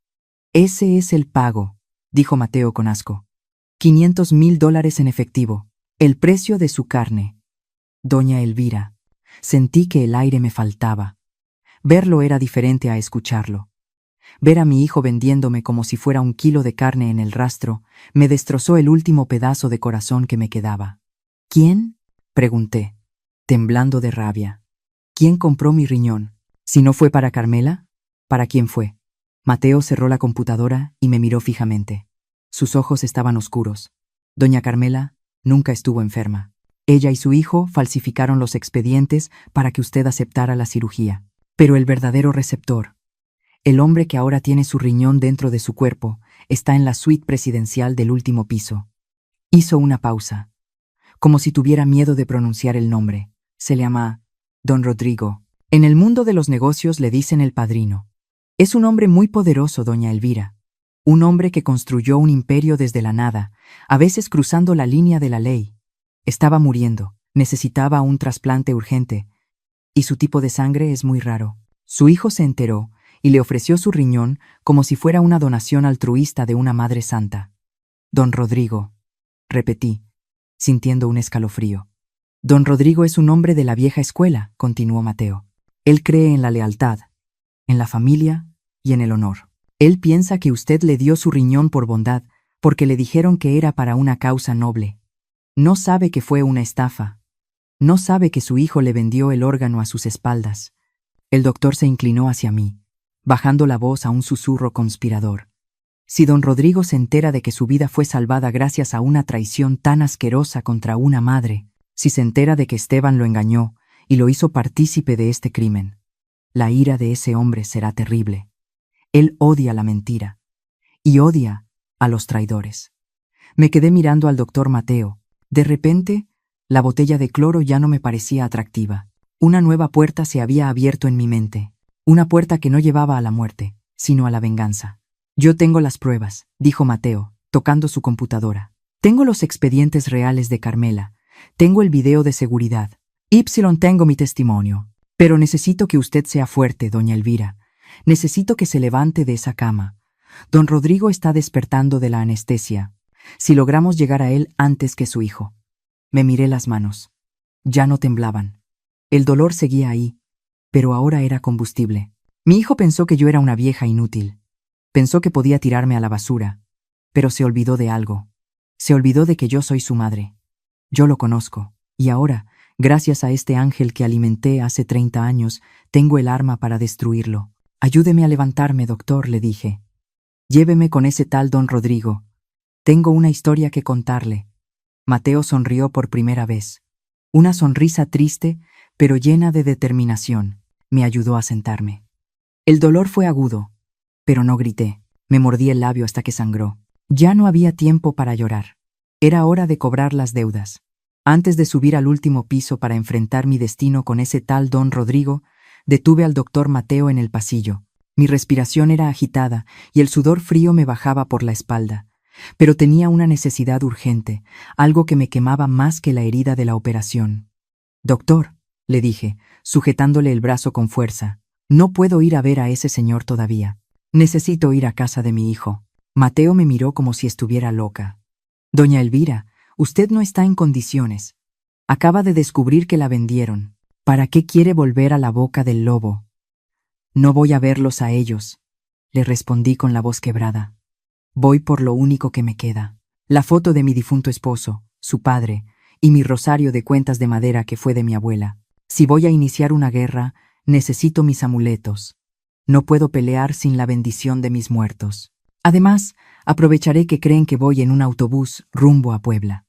[SPEAKER 3] Ese es el pago, dijo Mateo con asco. $500,000 en efectivo. El precio de su carne. Doña Elvira, sentí que el aire me faltaba. Verlo era diferente a escucharlo. Ver a mi hijo vendiéndome como si fuera un kilo de carne en el rastro me destrozó el último pedazo de corazón que me quedaba. ¿Quién? Pregunté, temblando de rabia. ¿Quién compró mi riñón? Si no fue para Carmela, ¿para quién fue? Mateo cerró la computadora y me miró fijamente. Sus ojos estaban oscuros. Doña Carmela nunca estuvo enferma. Ella y su hijo falsificaron los expedientes para que usted aceptara la cirugía. Pero el verdadero receptor, el hombre que ahora tiene su riñón dentro de su cuerpo, está en la suite presidencial del último piso. Hizo una pausa, como si tuviera miedo de pronunciar el nombre. Se llama Don Rodrigo. En el mundo de los negocios le dicen el padrino. Es un hombre muy poderoso, doña Elvira. Un hombre que construyó un imperio desde la nada, a veces cruzando la línea de la ley. Estaba muriendo, necesitaba un trasplante urgente, y su tipo de sangre es muy raro. Su hijo se enteró y le ofreció su riñón como si fuera una donación altruista de una madre santa. Don Rodrigo, repetí, sintiendo un escalofrío. Don Rodrigo es un hombre de la vieja escuela, continuó Mateo. Él cree en la lealtad, en la familia y en el honor. Él piensa que usted le dio su riñón por bondad, porque le dijeron que era para una causa noble. No sabe que fue una estafa. No sabe que su hijo le vendió el órgano a sus espaldas. El doctor se inclinó hacia mí, bajando la voz a un susurro conspirador. Si don Rodrigo se entera de que su vida fue salvada gracias a una traición tan asquerosa contra una madre, si se entera de que Esteban lo engañó y lo hizo partícipe de este crimen, la ira de ese hombre será terrible. Él odia la mentira y odia a los traidores. Me quedé mirando al doctor Mateo. De repente, la botella de cloro ya no me parecía atractiva. Una nueva puerta se había abierto en mi mente. Una puerta que no llevaba a la muerte, sino a la venganza. Yo tengo las pruebas, dijo Mateo, tocando su computadora. Tengo los expedientes reales de Carmela. Tengo el video de seguridad. Tengo mi testimonio. Pero necesito que usted sea fuerte, doña Elvira. Necesito que se levante de esa cama. Don Rodrigo está despertando de la anestesia. Si logramos llegar a él antes que su hijo. Me miré las manos. ya no temblaban. El dolor seguía ahí, pero ahora era combustible. Mi hijo pensó que yo era una vieja inútil. Pensó que podía tirarme a la basura, pero se olvidó de algo. Se olvidó de que yo soy su madre. Yo lo conozco, y ahora, gracias a este ángel que alimenté hace 30 años, tengo el arma para destruirlo. Ayúdeme a levantarme, doctor, le dije. Lléveme con ese tal don Rodrigo. Tengo una historia que contarle. Mateo sonrió por primera vez. Una sonrisa triste, pero llena de determinación. Me ayudó a sentarme. El dolor fue agudo, pero no grité. Me mordí el labio hasta que sangró. Ya no había tiempo para llorar. Era hora de cobrar las deudas. Antes de subir al último piso para enfrentar mi destino con ese tal don Rodrigo, detuve al doctor Mateo en el pasillo. Mi respiración era agitada y el sudor frío me bajaba por la espalda. Pero tenía una necesidad urgente, algo que me quemaba más que la herida de la operación. «Doctor», le dije, sujetándole el brazo con fuerza, «no puedo ir a ver a ese señor todavía. Necesito ir a casa de mi hijo». Mateo me miró como si estuviera loca. «Doña Elvira, usted no está en condiciones. Acaba de descubrir que la vendieron. ¿Para qué quiere volver a la boca del lobo?» «No voy a verlos a ellos», le respondí con la voz quebrada. «Voy por lo único que me queda. La foto de mi difunto esposo, su padre, y mi rosario de cuentas de madera que fue de mi abuela. Si voy a iniciar una guerra, necesito mis amuletos. No puedo pelear sin la bendición de mis muertos. Además, aprovecharé que creen que voy en un autobús rumbo a Puebla».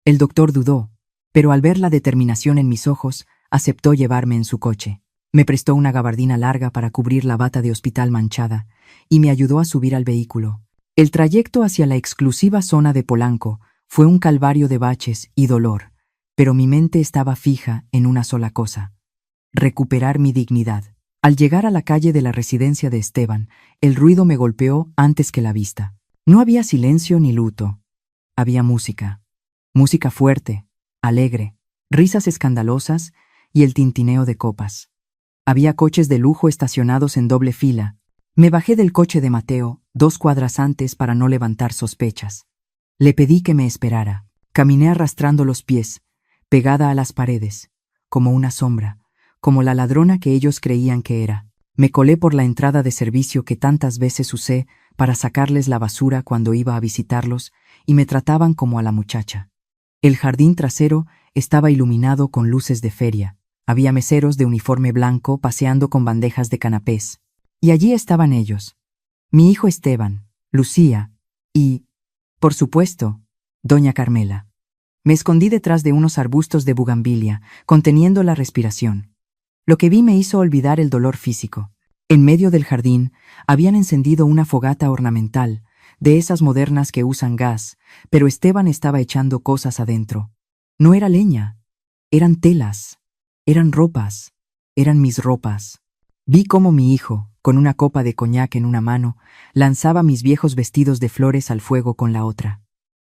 [SPEAKER 3] El doctor dudó, pero al ver la determinación en mis ojos, aceptó llevarme en su coche. Me prestó una gabardina larga para cubrir la bata de hospital manchada y me ayudó a subir al vehículo. El trayecto hacia la exclusiva zona de Polanco fue un calvario de baches y dolor, pero mi mente estaba fija en una sola cosa: recuperar mi dignidad. Al llegar a la calle de la residencia de Esteban, el ruido me golpeó antes que la vista. No había silencio ni luto. Había música. Música fuerte, alegre, risas escandalosas y el tintineo de copas. Había coches de lujo estacionados en doble fila. Me bajé del coche de Mateo 2 cuadras antes para no levantar sospechas. Le pedí que me esperara. Caminé arrastrando los pies, pegada a las paredes, como una sombra, como la ladrona que ellos creían que era. Me colé por la entrada de servicio que tantas veces usé para sacarles la basura cuando iba a visitarlos y me trataban como a la muchacha. El jardín trasero estaba iluminado con luces de feria. Había meseros de uniforme blanco paseando con bandejas de canapés. Y allí estaban ellos. Mi hijo Esteban, Lucía y, por supuesto, doña Carmela. Me escondí detrás de unos arbustos de bugambilia, conteniendo la respiración. Lo que vi me hizo olvidar el dolor físico. En medio del jardín habían encendido una fogata ornamental, de esas modernas que usan gas, pero Esteban estaba echando cosas adentro. No era leña, eran telas, eran ropas, eran mis ropas. Vi cómo mi hijo, con una copa de coñac en una mano, lanzaba mis viejos vestidos de flores al fuego con la otra.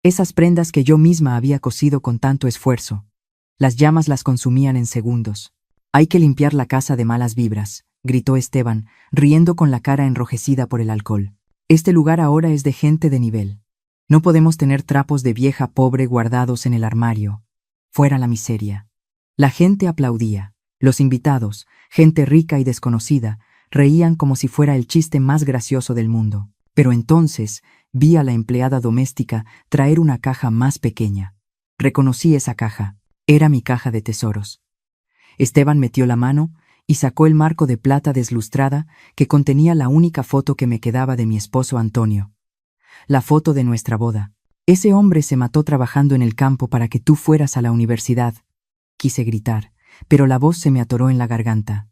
[SPEAKER 3] Esas prendas que yo misma había cosido con tanto esfuerzo. Las llamas las consumían en segundos. «Hay que limpiar la casa de malas vibras», gritó Esteban, riendo con la cara enrojecida por el alcohol. «Este lugar ahora es de gente de nivel. No podemos tener trapos de vieja pobre guardados en el armario. Fuera la miseria». La gente aplaudía. Los invitados, gente rica y desconocida, reían como si fuera el chiste más gracioso del mundo. Pero entonces vi a la empleada doméstica traer una caja más pequeña. Reconocí esa caja. Era mi caja de tesoros. Esteban metió la mano y sacó el marco de plata deslustrada que contenía la única foto que me quedaba de mi esposo Antonio. La foto de nuestra boda. «Ese hombre se mató trabajando en el campo para que tú fueras a la universidad». Quise gritar, pero la voz se me atoró en la garganta.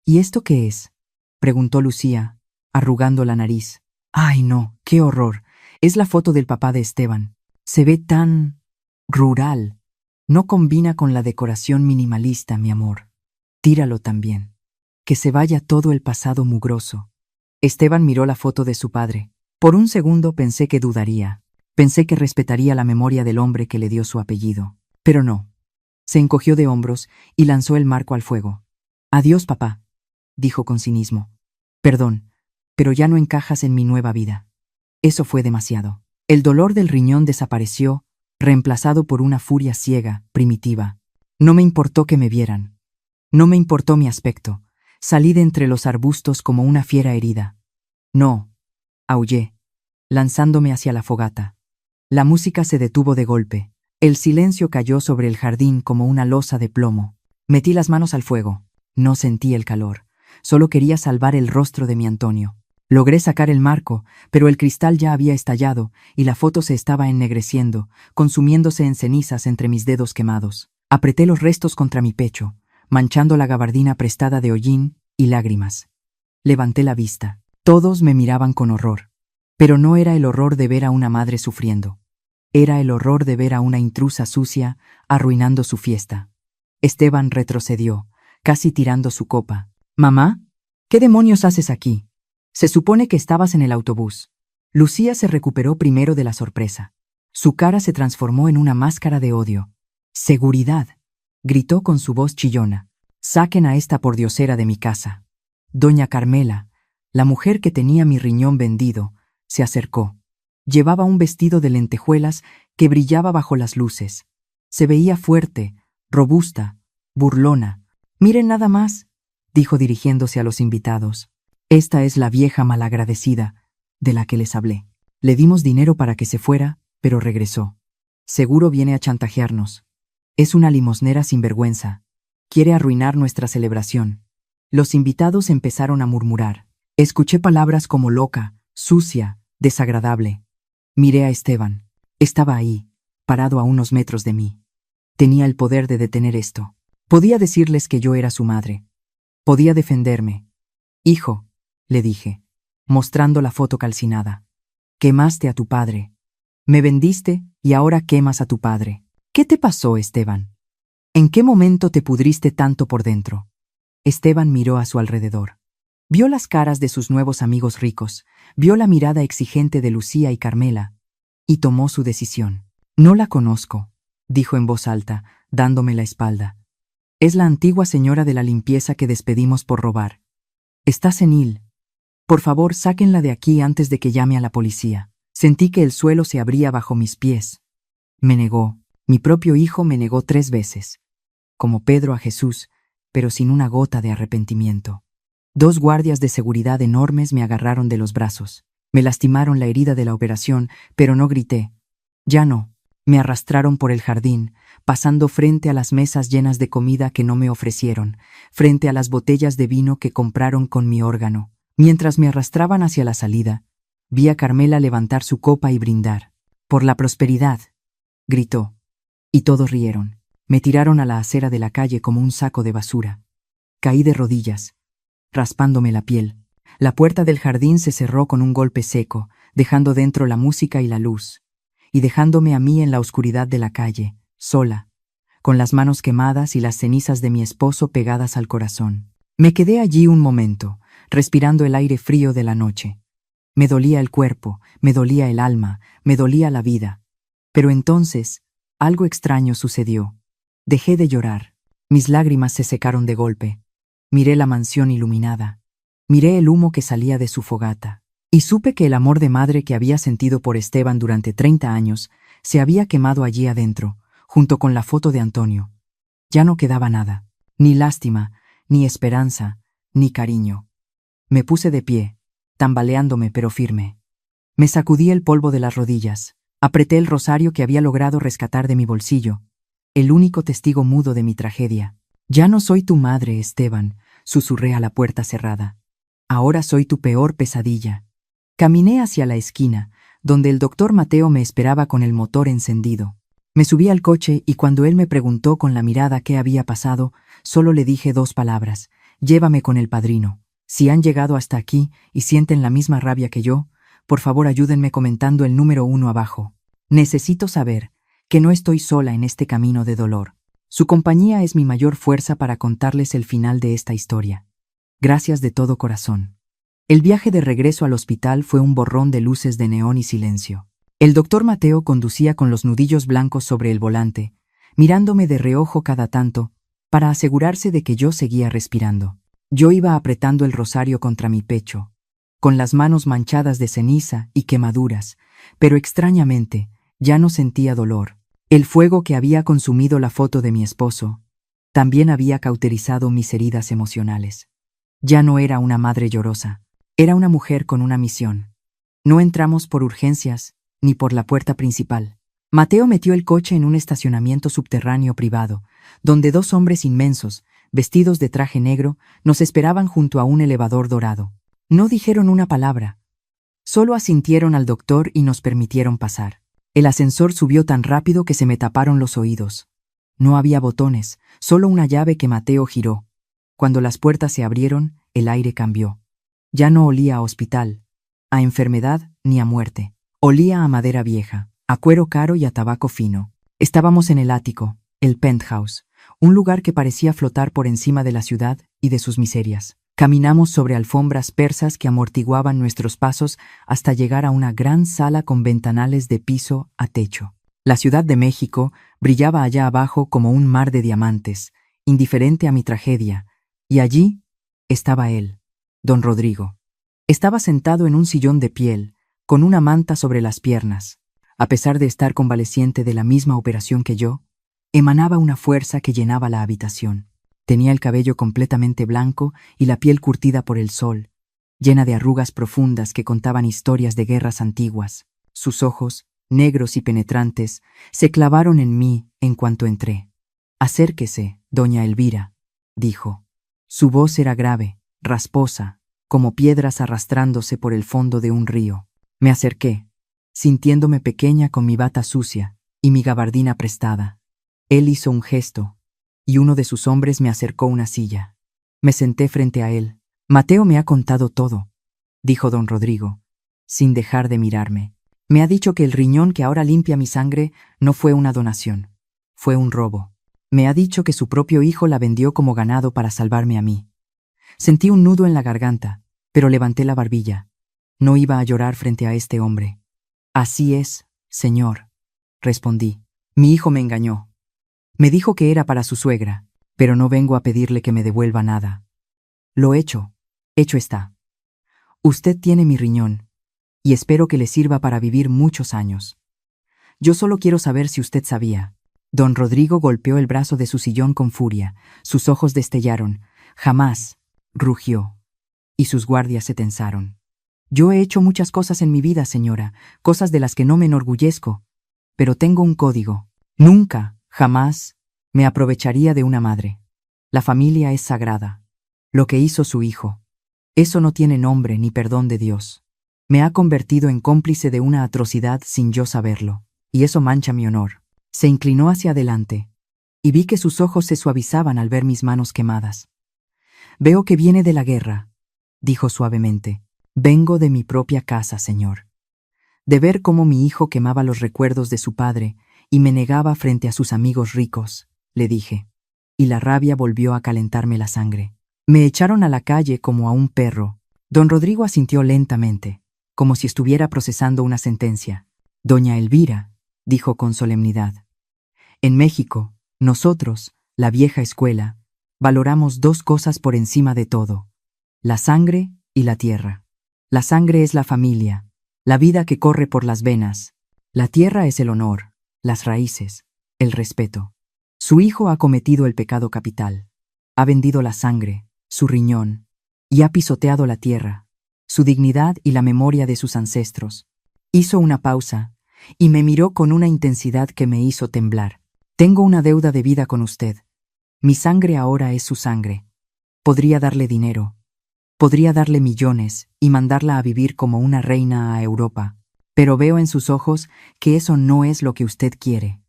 [SPEAKER 3] «¿Y esto qué es?», preguntó Lucía, arrugando la nariz. «Ay, no, qué horror. Es la foto del papá de Esteban. Se ve tan rural. No combina con la decoración minimalista, mi amor. Tíralo también. Que se vaya todo el pasado mugroso». Esteban miró la foto de su padre. Por un segundo pensé que dudaría. Pensé que respetaría la memoria del hombre que le dio su apellido. Pero no. Se encogió de hombros y lanzó el marco al fuego. «Adiós, papá», dijo con cinismo. «Perdón, pero ya no encajas en mi nueva vida». Eso fue demasiado. El dolor del riñón desapareció, reemplazado por una furia ciega, primitiva. No me importó que me vieran. No me importó mi aspecto. Salí de entre los arbustos como una fiera herida. No, aullé, lanzándome hacia la fogata. La música se detuvo de golpe. El silencio cayó sobre el jardín como una losa de plomo. Metí las manos al fuego. No sentí el calor. Solo quería salvar el rostro de mi Antonio. Logré sacar el marco, pero el cristal ya había estallado y la foto se estaba ennegreciendo, consumiéndose en cenizas entre mis dedos quemados. Apreté los restos contra mi pecho, manchando la gabardina prestada de hollín y lágrimas. Levanté la vista. Todos me miraban con horror. Pero no era el horror de ver a una madre sufriendo. Era el horror de ver a una intrusa sucia arruinando su fiesta. Esteban retrocedió, casi tirando su copa. «Mamá, ¿qué demonios haces aquí? Se supone que estabas en el autobús». Lucía se recuperó primero de la sorpresa. Su cara se transformó en una máscara de odio. «¡Seguridad!», gritó con su voz chillona. «Saquen a esta pordiosera de mi casa». Doña Carmela, la mujer que tenía mi riñón vendido, se acercó. Llevaba un vestido de lentejuelas que brillaba bajo las luces. Se veía fuerte, robusta, burlona. «Miren nada más», dijo dirigiéndose a los invitados. «Esta es la vieja malagradecida de la que les hablé. Le dimos dinero para que se fuera, pero regresó. Seguro viene a chantajearnos. Es una limosnera sinvergüenza. Quiere arruinar nuestra celebración». Los invitados empezaron a murmurar. Escuché palabras como loca, sucia, desagradable. Miré a Esteban. Estaba ahí, parado a unos metros de mí. Tenía el poder de detener esto. Podía decirles que yo era su madre. Podía defenderme. «Hijo», le dije, mostrando la foto calcinada. «Quemaste a tu padre. Me vendiste y ahora quemas a tu padre. ¿Qué te pasó, Esteban? ¿En qué momento te pudriste tanto por dentro?» Esteban miró a su alrededor. Vio las caras de sus nuevos amigos ricos, vio la mirada exigente de Lucía y Carmela, y tomó su decisión. «No la conozco», dijo en voz alta, dándome la espalda. «Es la antigua señora de la limpieza que despedimos por robar. Está senil. Por favor, sáquenla de aquí antes de que llame a la policía». Sentí que el suelo se abría bajo mis pies. Me negó. Mi propio hijo me negó 3 veces. Como Pedro a Jesús, pero sin una gota de arrepentimiento. 2 guardias de seguridad enormes me agarraron de los brazos. Me lastimaron la herida de la operación, pero no grité. Ya no. Me arrastraron por el jardín, pasando frente a las mesas llenas de comida que no me ofrecieron, frente a las botellas de vino que compraron con mi órgano. Mientras me arrastraban hacia la salida, vi a Carmela levantar su copa y brindar. «Por la prosperidad», gritó. Y todos rieron. Me tiraron a la acera de la calle como un saco de basura. Caí de rodillas, raspándome la piel. La puerta del jardín se cerró con un golpe seco, dejando dentro la música y la luz, y dejándome a mí en la oscuridad de la calle, sola, con las manos quemadas y las cenizas de mi esposo pegadas al corazón. Me quedé allí un momento, respirando el aire frío de la noche. Me dolía el cuerpo, me dolía el alma, me dolía la vida. Pero entonces, algo extraño sucedió. Dejé de llorar. Mis lágrimas se secaron de golpe. Miré la mansión iluminada. Miré el humo que salía de su fogata. Y supe que el amor de madre que había sentido por Esteban durante 30 años se había quemado allí adentro, junto con la foto de Antonio. Ya no quedaba nada. Ni lástima, ni esperanza, ni cariño. Me puse de pie, tambaleándome pero firme. Me sacudí el polvo de las rodillas. Apreté el rosario que había logrado rescatar de mi bolsillo, el único testigo mudo de mi tragedia. «Ya no soy tu madre, Esteban», susurré a la puerta cerrada. «Ahora soy tu peor pesadilla». Caminé hacia la esquina, donde el doctor Mateo me esperaba con el motor encendido. Me subí al coche y cuando él me preguntó con la mirada qué había pasado, solo le dije 2 palabras: «Llévame con el padrino». Si han llegado hasta aquí y sienten la misma rabia que yo, por favor ayúdenme comentando el número 1 abajo. Necesito saber que no estoy sola en este camino de dolor. Su compañía es mi mayor fuerza para contarles el final de esta historia. Gracias de todo corazón. El viaje de regreso al hospital fue un borrón de luces de neón y silencio. El doctor Mateo conducía con los nudillos blancos sobre el volante, mirándome de reojo cada tanto, para asegurarse de que yo seguía respirando. Yo iba apretando el rosario contra mi pecho, con las manos manchadas de ceniza y quemaduras, pero extrañamente ya no sentía dolor. El fuego que había consumido la foto de mi esposo También había cauterizado mis heridas emocionales. Ya no era una madre llorosa, era una mujer con una misión. No entramos por urgencias, ni por la puerta principal. Mateo metió el coche en un estacionamiento subterráneo privado, donde dos hombres inmensos, vestidos de traje negro, nos esperaban junto a un elevador dorado. No dijeron una palabra. Solo asintieron al doctor y nos permitieron pasar. El ascensor subió tan rápido que se me taparon los oídos. No había botones, solo una llave que Mateo giró. Cuando las puertas se abrieron, el aire cambió. Ya no olía a hospital, a enfermedad ni a muerte. Olía a madera vieja, a cuero caro y a tabaco fino. Estábamos en el ático, el penthouse, un lugar que parecía flotar por encima de la ciudad y de sus miserias. Caminamos sobre alfombras persas que amortiguaban nuestros pasos hasta llegar a una gran sala con ventanales de piso a techo. La Ciudad de México brillaba allá abajo como un mar de diamantes, indiferente a mi tragedia, y allí estaba él, don Rodrigo. Estaba sentado en un sillón de piel, con una manta sobre las piernas. A pesar de estar convaleciente de la misma operación que yo, emanaba una fuerza que llenaba la habitación. Tenía el cabello completamente blanco y la piel curtida por el sol, llena de arrugas profundas que contaban historias de guerras antiguas. Sus ojos, negros y penetrantes, se clavaron en mí en cuanto entré. «Acérquese, doña Elvira», dijo. Su voz era grave, rasposa, como piedras arrastrándose por el fondo de un río. Me acerqué, sintiéndome pequeña con mi bata sucia y mi gabardina prestada. Él hizo un gesto, y uno de sus hombres me acercó una silla. Me senté frente a él. «Mateo me ha contado todo», dijo don Rodrigo, sin dejar de mirarme. «Me ha dicho que el riñón que ahora limpia mi sangre no fue una donación, fue un robo. Me ha dicho que su propio hijo la vendió como ganado para salvarme a mí». Sentí un nudo en la garganta, pero levanté la barbilla. No iba a llorar frente a este hombre. «Así es, señor», respondí. «Mi hijo me engañó. Me dijo que era para su suegra, pero no vengo a pedirle que me devuelva nada. Lo hecho está. Usted tiene mi riñón, y espero que le sirva para vivir muchos años. Yo solo quiero saber si usted sabía». Don Rodrigo golpeó el brazo de su sillón con furia. Sus ojos destellaron. «Jamás», rugió, y sus guardias se tensaron. «Yo he hecho muchas cosas en mi vida, señora, cosas de las que no me enorgullezco, pero tengo un código. Nunca, jamás, me aprovecharía de una madre. La familia es sagrada. Lo que hizo su hijo, eso no tiene nombre ni perdón de Dios. Me ha convertido en cómplice de una atrocidad sin yo saberlo, y eso mancha mi honor». Se inclinó hacia adelante, y vi que sus ojos se suavizaban al ver mis manos quemadas. «Veo que viene de la guerra», dijo suavemente. «Vengo de mi propia casa, señor. De ver cómo mi hijo quemaba los recuerdos de su padre y me negaba frente a sus amigos ricos», le dije, y la rabia volvió a calentarme la sangre. «Me echaron a la calle como a un perro». Don Rodrigo asintió lentamente, como si estuviera procesando una sentencia. «Doña Elvira», dijo con solemnidad, «en México, nosotros, la vieja escuela, valoramos dos cosas por encima de todo: la sangre y la tierra. La sangre es la familia, la vida que corre por las venas. La tierra es el honor, las raíces, el respeto. Su hijo ha cometido el pecado capital. Ha vendido la sangre, su riñón, y ha pisoteado la tierra, su dignidad y la memoria de sus ancestros». Hizo una pausa y me miró con una intensidad que me hizo temblar. «Tengo una deuda de vida con usted. Mi sangre ahora es su sangre. Podría darle dinero, podría darle millones y mandarla a vivir como una reina a Europa, pero veo en sus ojos que eso no es lo que usted quiere.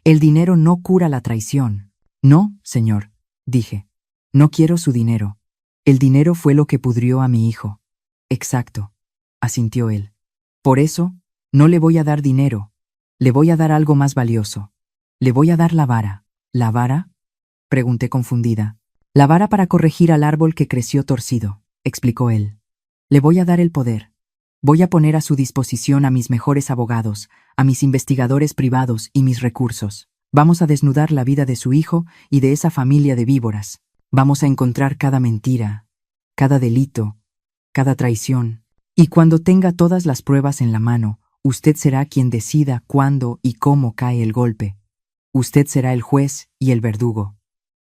[SPEAKER 3] El dinero no cura la traición». «No, señor», dije. «No quiero su dinero. El dinero fue lo que pudrió a mi hijo». «Exacto», asintió él. «Por eso, no le voy a dar dinero. Le voy a dar algo más valioso. Le voy a dar la vara». «¿La vara?», pregunté confundida. «La vara para corregir al árbol que creció torcido», explicó él. «Le voy a dar el poder. Voy a poner a su disposición a mis mejores abogados, a mis investigadores privados y mis recursos. Vamos a desnudar la vida de su hijo y de esa familia de víboras. Vamos a encontrar cada mentira, cada delito, cada traición. Y cuando tenga todas las pruebas en la mano, usted será quien decida cuándo y cómo cae el golpe. Usted será el juez y el verdugo.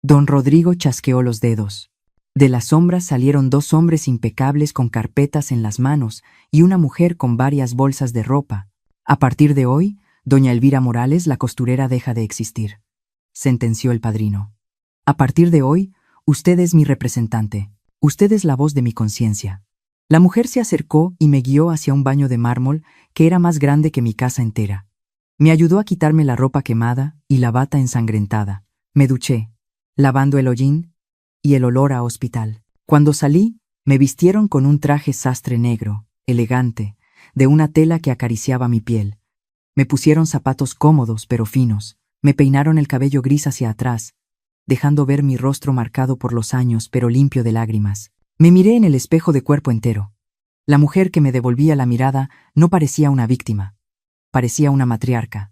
[SPEAKER 3] Don Rodrigo chasqueó los dedos. De las sombras salieron dos hombres impecables con carpetas en las manos y una mujer con varias bolsas de ropa. A partir de hoy, doña Elvira Morales, la costurera, deja de existir, sentenció el padrino. A partir de hoy, usted es mi representante. Usted es la voz de mi conciencia. La mujer se acercó y me guió hacia un baño de mármol que era más grande que mi casa entera. Me ayudó a quitarme la ropa quemada y la bata ensangrentada. Me duché, lavando el hollín y el olor a hospital. Cuando salí, me vistieron con un traje sastre negro, elegante, de una tela que acariciaba mi piel. Me pusieron zapatos cómodos pero finos. Me peinaron el cabello gris hacia atrás, dejando ver mi rostro marcado por los años pero limpio de lágrimas. Me miré en el espejo de cuerpo entero. La mujer que me devolvía la mirada no parecía una víctima. Parecía una matriarca.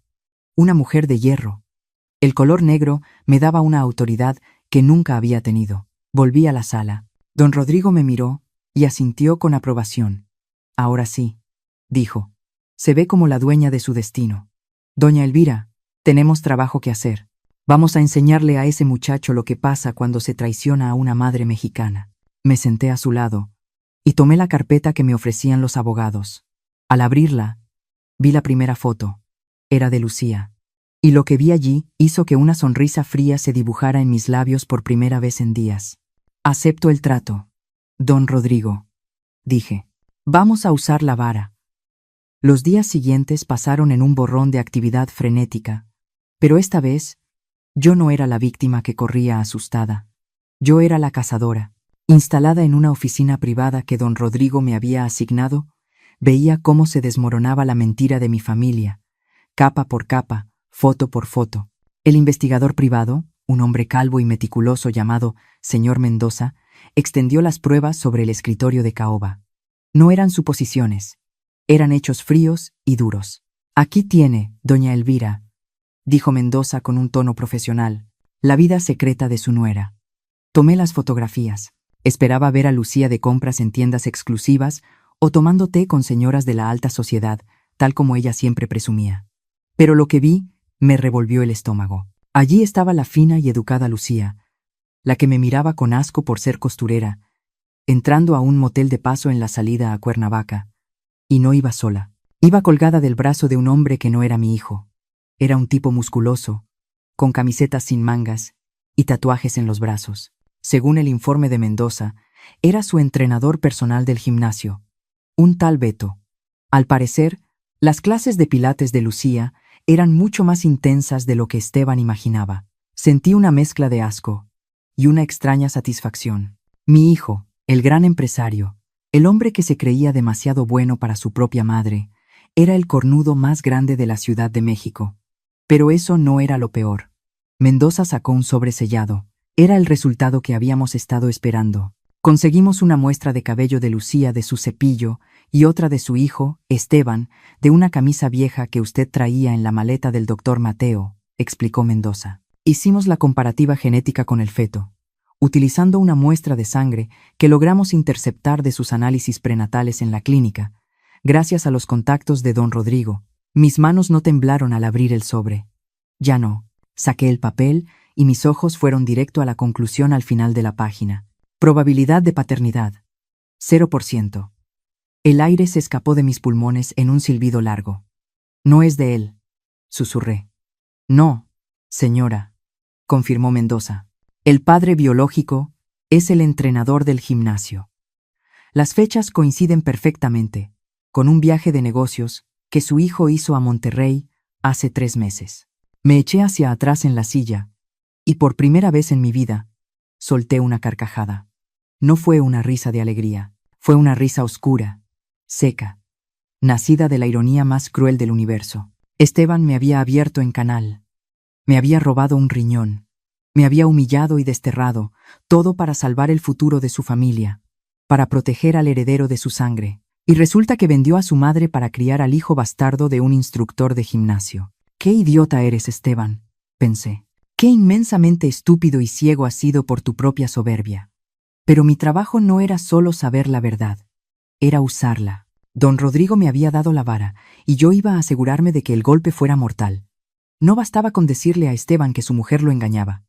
[SPEAKER 3] Una mujer de hierro. El color negro me daba una autoridad que nunca había tenido. Volví a la sala. Don Rodrigo me miró y asintió con aprobación. Ahora sí, dijo. Se ve como la dueña de su destino. Doña Elvira, tenemos trabajo que hacer. Vamos a enseñarle a ese muchacho lo que pasa cuando se traiciona a una madre mexicana. Me senté a su lado y tomé la carpeta que me ofrecían los abogados. Al abrirla, vi la primera foto. Era de Lucía. Y lo que vi allí hizo que una sonrisa fría se dibujara en mis labios por primera vez en días. Acepto el trato, don Rodrigo, dije. Vamos a usar la vara. Los días siguientes pasaron en un borrón de actividad frenética, pero esta vez yo no era la víctima que corría asustada. Yo era la cazadora. Instalada en una oficina privada que don Rodrigo me había asignado, veía cómo se desmoronaba la mentira de mi familia, capa por capa, foto por foto. El investigador privado, un hombre calvo y meticuloso llamado señor Mendoza, extendió las pruebas sobre el escritorio de caoba. No eran suposiciones, eran hechos fríos y duros. Aquí tiene, doña Elvira, dijo Mendoza con un tono profesional, la vida secreta de su nuera. Tomé las fotografías. Esperaba ver a Lucía de compras en tiendas exclusivas o tomando té con señoras de la alta sociedad, tal como ella siempre presumía. Pero lo que vi me revolvió el estómago. Allí estaba la fina y educada Lucía, la que me miraba con asco por ser costurera, entrando a un motel de paso en la salida a Cuernavaca. Y no iba sola. Iba colgada del brazo de un hombre que no era mi hijo. Era un tipo musculoso, con camisetas sin mangas y tatuajes en los brazos. Según el informe de Mendoza, era su entrenador personal del gimnasio, un tal Beto. Al parecer, las clases de pilates de Lucía eran mucho más intensas de lo que Esteban imaginaba. Sentí una mezcla de asco y una extraña satisfacción. Mi hijo, el gran empresario, el hombre que se creía demasiado bueno para su propia madre, era el cornudo más grande de la Ciudad de México. Pero eso no era lo peor. Mendoza sacó un sobre sellado. Era el resultado que habíamos estado esperando. Conseguimos una muestra de cabello de Lucía de su cepillo y otra de su hijo, Esteban, de una camisa vieja que usted traía en la maleta del doctor Mateo, explicó Mendoza. Hicimos la comparativa genética con el feto, utilizando una muestra de sangre que logramos interceptar de sus análisis prenatales en la clínica, gracias a los contactos de don Rodrigo. Mis manos no temblaron al abrir el sobre. Ya no. Saqué el papel y mis ojos fueron directo a la conclusión al final de la página. Probabilidad de paternidad. 0%. El aire se escapó de mis pulmones en un silbido largo. No es de él, susurré. No, señora, confirmó Mendoza. El padre biológico es el entrenador del gimnasio. Las fechas coinciden perfectamente, con un viaje de negocios que su hijo hizo a Monterrey hace 3 meses. Me eché hacia atrás en la silla, y por primera vez en mi vida, solté una carcajada. No fue una risa de alegría, fue una risa oscura, seca, nacida de la ironía más cruel del universo. Esteban me había abierto en canal, me había robado un riñón, me había humillado y desterrado, todo para salvar el futuro de su familia, para proteger al heredero de su sangre, y resulta que vendió a su madre para criar al hijo bastardo de un instructor de gimnasio. «Qué idiota eres, Esteban», pensé. «Qué inmensamente estúpido y ciego has sido por tu propia soberbia». Pero mi trabajo no era solo saber la verdad, era usarla. Don Rodrigo me había dado la vara, y yo iba a asegurarme de que el golpe fuera mortal. No bastaba con decirle a Esteban que su mujer lo engañaba.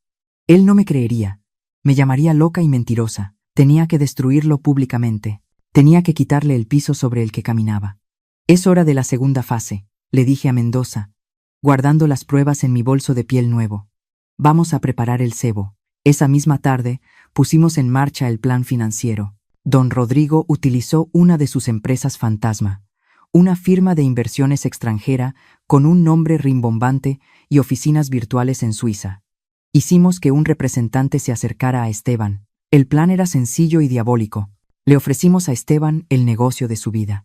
[SPEAKER 3] Él no me creería. Me llamaría loca y mentirosa. Tenía que destruirlo públicamente. Tenía que quitarle el piso sobre el que caminaba. Es hora de la segunda fase, le dije a Mendoza, guardando las pruebas en mi bolso de piel nuevo. Vamos a preparar el cebo. Esa misma tarde, pusimos en marcha el plan financiero. Don Rodrigo utilizó una de sus empresas fantasma, una firma de inversiones extranjera con un nombre rimbombante y oficinas virtuales en Suiza. Hicimos que un representante se acercara a Esteban. El plan era sencillo y diabólico. Le ofrecimos a Esteban el negocio de su vida.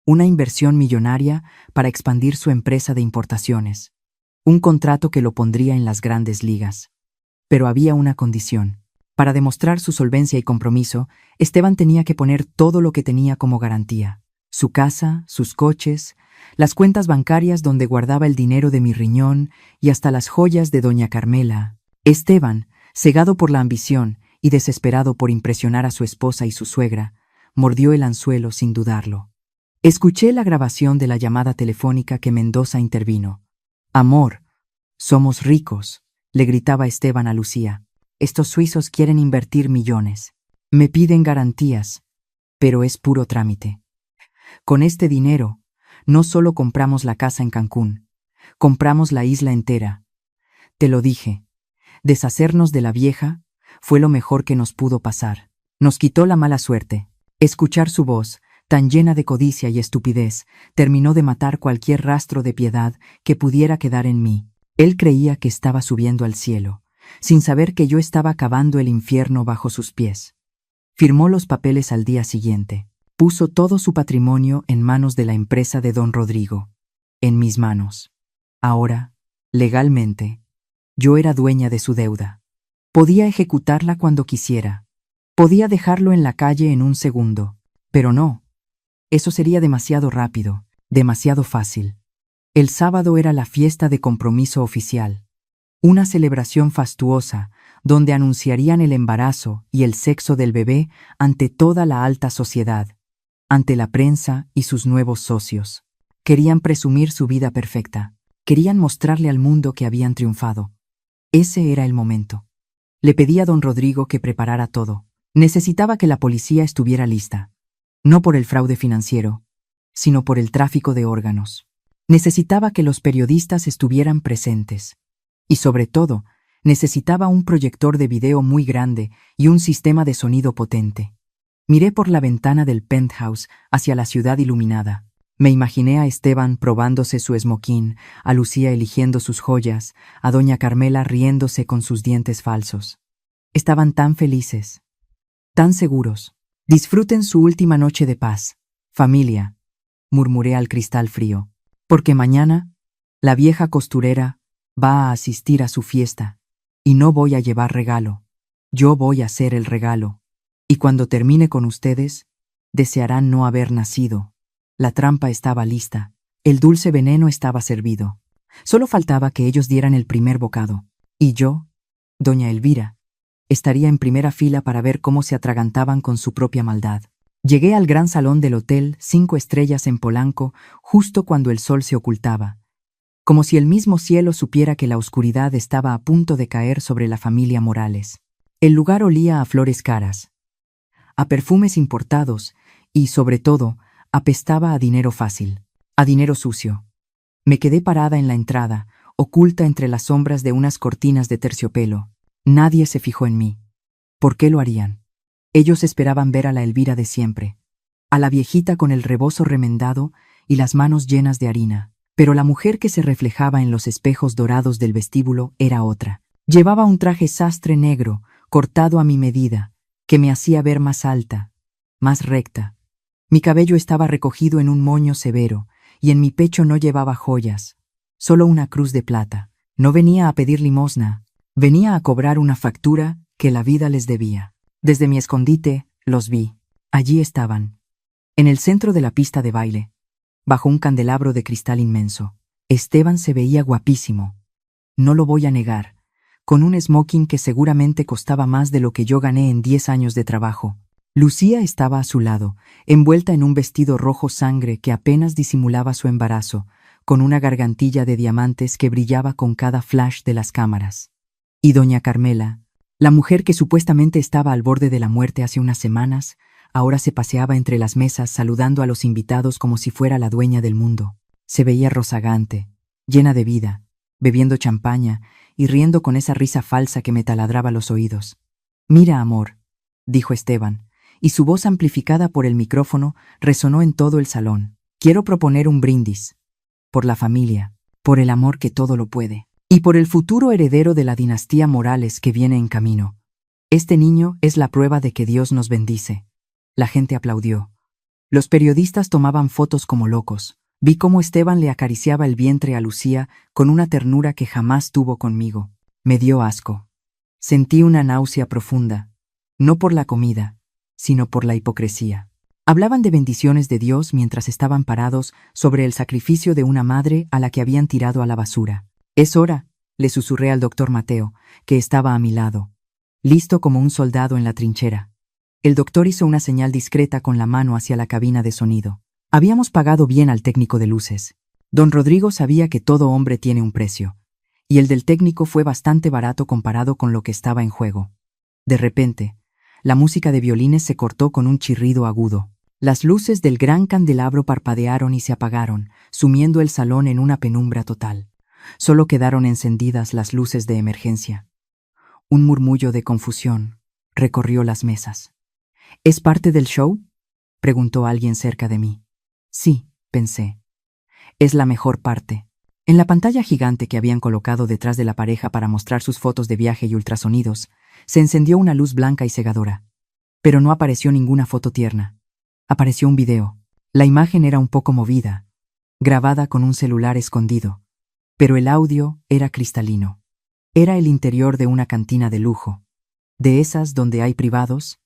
[SPEAKER 3] Una inversión millonaria para expandir su empresa de importaciones. Un contrato que lo pondría en las grandes ligas. Pero había una condición. Para demostrar su solvencia y compromiso, Esteban tenía que poner todo lo que tenía como garantía. Su casa, sus coches, las cuentas bancarias donde guardaba el dinero de mi riñón y hasta las joyas de doña Carmela. Esteban, cegado por la ambición y desesperado por impresionar a su esposa y su suegra, mordió el anzuelo sin dudarlo. Escuché la grabación de la llamada telefónica que Mendoza intervino. «Amor, somos ricos», le gritaba Esteban a Lucía. «Estos suizos quieren invertir millones. Me piden garantías, pero es puro trámite. Con este dinero, no solo compramos la casa en Cancún, compramos la isla entera. Te lo dije, deshacernos de la vieja fue lo mejor que nos pudo pasar. Nos quitó la mala suerte. Escuchar su voz, tan llena de codicia y estupidez, terminó de matar cualquier rastro de piedad que pudiera quedar en mí. Él creía que estaba subiendo al cielo, sin saber que yo estaba cavando el infierno bajo sus pies. Firmó los papeles al día siguiente. Puso todo su patrimonio en manos de la empresa de don Rodrigo. En mis manos. Ahora, legalmente, yo era dueña de su deuda. Podía ejecutarla cuando quisiera. Podía dejarlo en la calle en un segundo. Pero no. Eso sería demasiado rápido, demasiado fácil. El sábado era la fiesta de compromiso oficial. Una celebración fastuosa, donde anunciarían el embarazo y el sexo del bebé ante toda la alta sociedad, ante la prensa y sus nuevos socios. Querían presumir su vida perfecta. Querían mostrarle al mundo que habían triunfado. Ese era el momento. Le pedí a don Rodrigo que preparara todo. Necesitaba que la policía estuviera lista. No por el fraude financiero, sino por el tráfico de órganos. Necesitaba que los periodistas estuvieran presentes. Y sobre todo, necesitaba un proyector de video muy grande y un sistema de sonido potente. Miré por la ventana del penthouse hacia la ciudad iluminada. Me imaginé a Esteban probándose su esmoquín, a Lucía eligiendo sus joyas, a doña Carmela riéndose con sus dientes falsos. Estaban tan felices, tan seguros. Disfruten su última noche de paz, familia, murmuré al cristal frío, porque mañana la vieja costurera va a asistir a su fiesta, y no voy a llevar regalo. Yo voy a ser el regalo. Y cuando termine con ustedes, desearán no haber nacido. La trampa estaba lista. El dulce veneno estaba servido. Solo faltaba que ellos dieran el primer bocado. Y yo, doña Elvira, estaría en primera fila para ver cómo se atragantaban con su propia maldad. Llegué al gran salón del hotel 5 estrellas en Polanco justo cuando el sol se ocultaba, como si el mismo cielo supiera que la oscuridad estaba a punto de caer sobre la familia Morales. El lugar olía a flores caras, a perfumes importados y, sobre todo, apestaba a dinero fácil, a dinero sucio. Me quedé parada en la entrada, oculta entre las sombras de unas cortinas de terciopelo. Nadie se fijó en mí. ¿Por qué lo harían? Ellos esperaban ver a la Elvira de siempre, a la viejita con el rebozo remendado y las manos llenas de harina. Pero la mujer que se reflejaba en los espejos dorados del vestíbulo era otra. Llevaba un traje sastre negro, cortado a mi medida, que me hacía ver más alta, más recta. Mi cabello estaba recogido en un moño severo, y en mi pecho no llevaba joyas, solo una cruz de plata. No venía a pedir limosna, venía a cobrar una factura que la vida les debía. Desde mi escondite, los vi. Allí estaban, en el centro de la pista de baile, bajo un candelabro de cristal inmenso. Esteban se veía guapísimo. No lo voy a negar, con un smoking que seguramente costaba más de lo que yo gané en 10 años de trabajo. Lucía estaba a su lado, envuelta en un vestido rojo sangre que apenas disimulaba su embarazo, con una gargantilla de diamantes que brillaba con cada flash de las cámaras. Y doña Carmela, la mujer que supuestamente estaba al borde de la muerte hace unas semanas, ahora se paseaba entre las mesas saludando a los invitados como si fuera la dueña del mundo. Se veía rozagante, llena de vida, bebiendo champaña y riendo con esa risa falsa que me taladraba los oídos. «Mira, amor», dijo Esteban, y su voz amplificada por el micrófono resonó en todo el salón. «Quiero proponer un brindis. Por la familia, por el amor que todo lo puede, y por el futuro heredero de la dinastía Morales que viene en camino. Este niño es la prueba de que Dios nos bendice». La gente aplaudió. Los periodistas tomaban fotos como locos. Vi cómo Esteban le acariciaba el vientre a Lucía con una ternura que jamás tuvo conmigo. Me dio asco. Sentí una náusea profunda, no por la comida, sino por la hipocresía. Hablaban de bendiciones de Dios mientras estaban parados sobre el sacrificio de una madre a la que habían tirado a la basura. «Es hora», le susurré al doctor Mateo, que estaba a mi lado, listo como un soldado en la trinchera. El doctor hizo una señal discreta con la mano hacia la cabina de sonido. Habíamos pagado bien al técnico de luces. Don Rodrigo sabía que todo hombre tiene un precio, y el del técnico fue bastante barato comparado con lo que estaba en juego. De repente, la música de violines se cortó con un chirrido agudo. Las luces del gran candelabro parpadearon y se apagaron, sumiendo el salón en una penumbra total. Solo quedaron encendidas las luces de emergencia. Un murmullo de confusión recorrió las mesas. «¿Es parte del show?», preguntó alguien cerca de mí. «Sí», pensé. «Es la mejor parte». En la pantalla gigante que habían colocado detrás de la pareja para mostrar sus fotos de viaje y ultrasonidos, se encendió una luz blanca y cegadora. Pero no apareció ninguna foto tierna. Apareció un video. La imagen era un poco movida, grabada con un celular escondido. Pero el audio era cristalino. Era el interior de una cantina de lujo, de esas donde hay privados,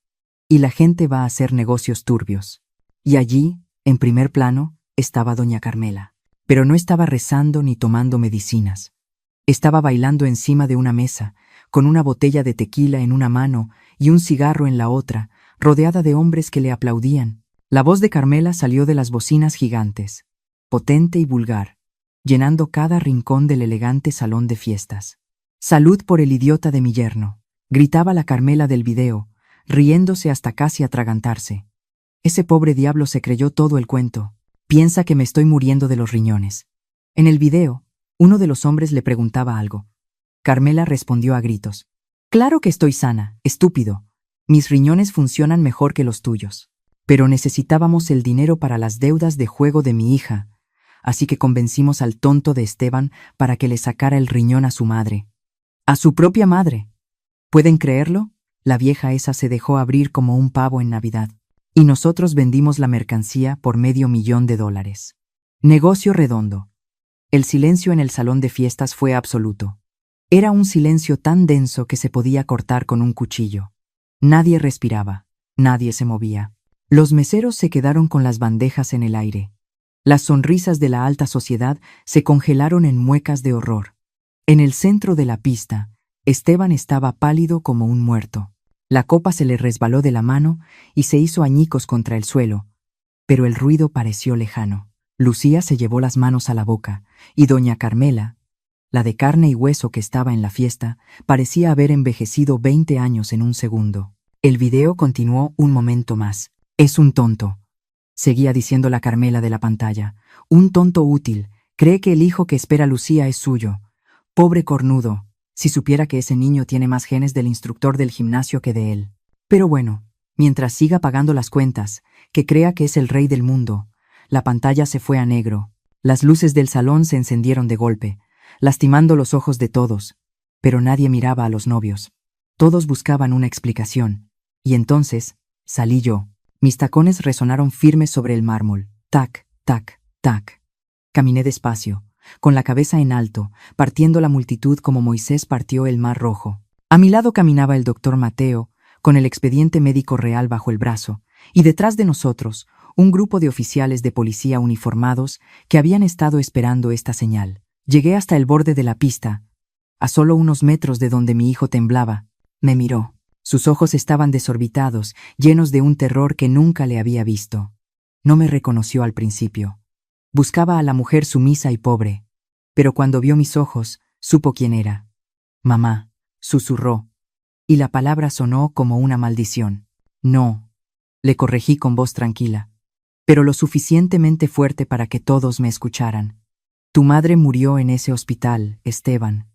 [SPEAKER 3] y la gente va a hacer negocios turbios. Y allí, en primer plano, estaba doña Carmela. Pero no estaba rezando ni tomando medicinas. Estaba bailando encima de una mesa, con una botella de tequila en una mano y un cigarro en la otra, rodeada de hombres que le aplaudían. La voz de Carmela salió de las bocinas gigantes, potente y vulgar, llenando cada rincón del elegante salón de fiestas. «Salud por el idiota de mi yerno», gritaba la Carmela del video, riéndose hasta casi atragantarse. Ese pobre diablo se creyó todo el cuento. Piensa que me estoy muriendo de los riñones. En el video, uno de los hombres le preguntaba algo. Carmela respondió a gritos. «Claro que estoy sana, estúpido. Mis riñones funcionan mejor que los tuyos. Pero necesitábamos el dinero para las deudas de juego de mi hija, así que convencimos al tonto de Esteban para que le sacara el riñón a su madre. ¡A su propia madre! ¿Pueden creerlo? La vieja esa se dejó abrir como un pavo en Navidad. Y nosotros vendimos la mercancía por $500,000. Negocio redondo. El silencio en el salón de fiestas fue absoluto. Era un silencio tan denso que se podía cortar con un cuchillo. Nadie respiraba, nadie se movía. Los meseros se quedaron con las bandejas en el aire. Las sonrisas de la alta sociedad se congelaron en muecas de horror. En el centro de la pista, Esteban estaba pálido como un muerto. La copa se le resbaló de la mano y se hizo añicos contra el suelo, pero el ruido pareció lejano. Lucía se llevó las manos a la boca, y doña Carmela, la de carne y hueso que estaba en la fiesta, parecía haber envejecido 20 años en un segundo. El video continuó un momento más. «Es un tonto», seguía diciendo la Carmela de la pantalla. «Un tonto útil. Cree que el hijo que espera Lucía es suyo. Pobre cornudo. Si supiera que ese niño tiene más genes del instructor del gimnasio que de él. Pero bueno, mientras siga pagando las cuentas, que crea que es el rey del mundo». La pantalla se fue a negro. Las luces del salón se encendieron de golpe, lastimando los ojos de todos, pero nadie miraba a los novios. Todos buscaban una explicación. Y entonces, salí yo. Mis tacones resonaron firmes sobre el mármol. Tac, tac, tac. Caminé despacio, con la cabeza en alto, partiendo la multitud como Moisés partió el mar rojo. A mi lado caminaba el doctor Mateo, con el expediente médico real bajo el brazo, y detrás de nosotros, un grupo de oficiales de policía uniformados que habían estado esperando esta señal. Llegué hasta el borde de la pista. A solo unos metros de donde mi hijo temblaba, me miró. Sus ojos estaban desorbitados, llenos de un terror que nunca le había visto. No me reconoció al principio. Buscaba a la mujer sumisa y pobre, pero cuando vio mis ojos, supo quién era. «Mamá», susurró, y la palabra sonó como una maldición. No, le corregí con voz tranquila, pero lo suficientemente fuerte para que todos me escucharan. Tu madre murió en ese hospital, Esteban.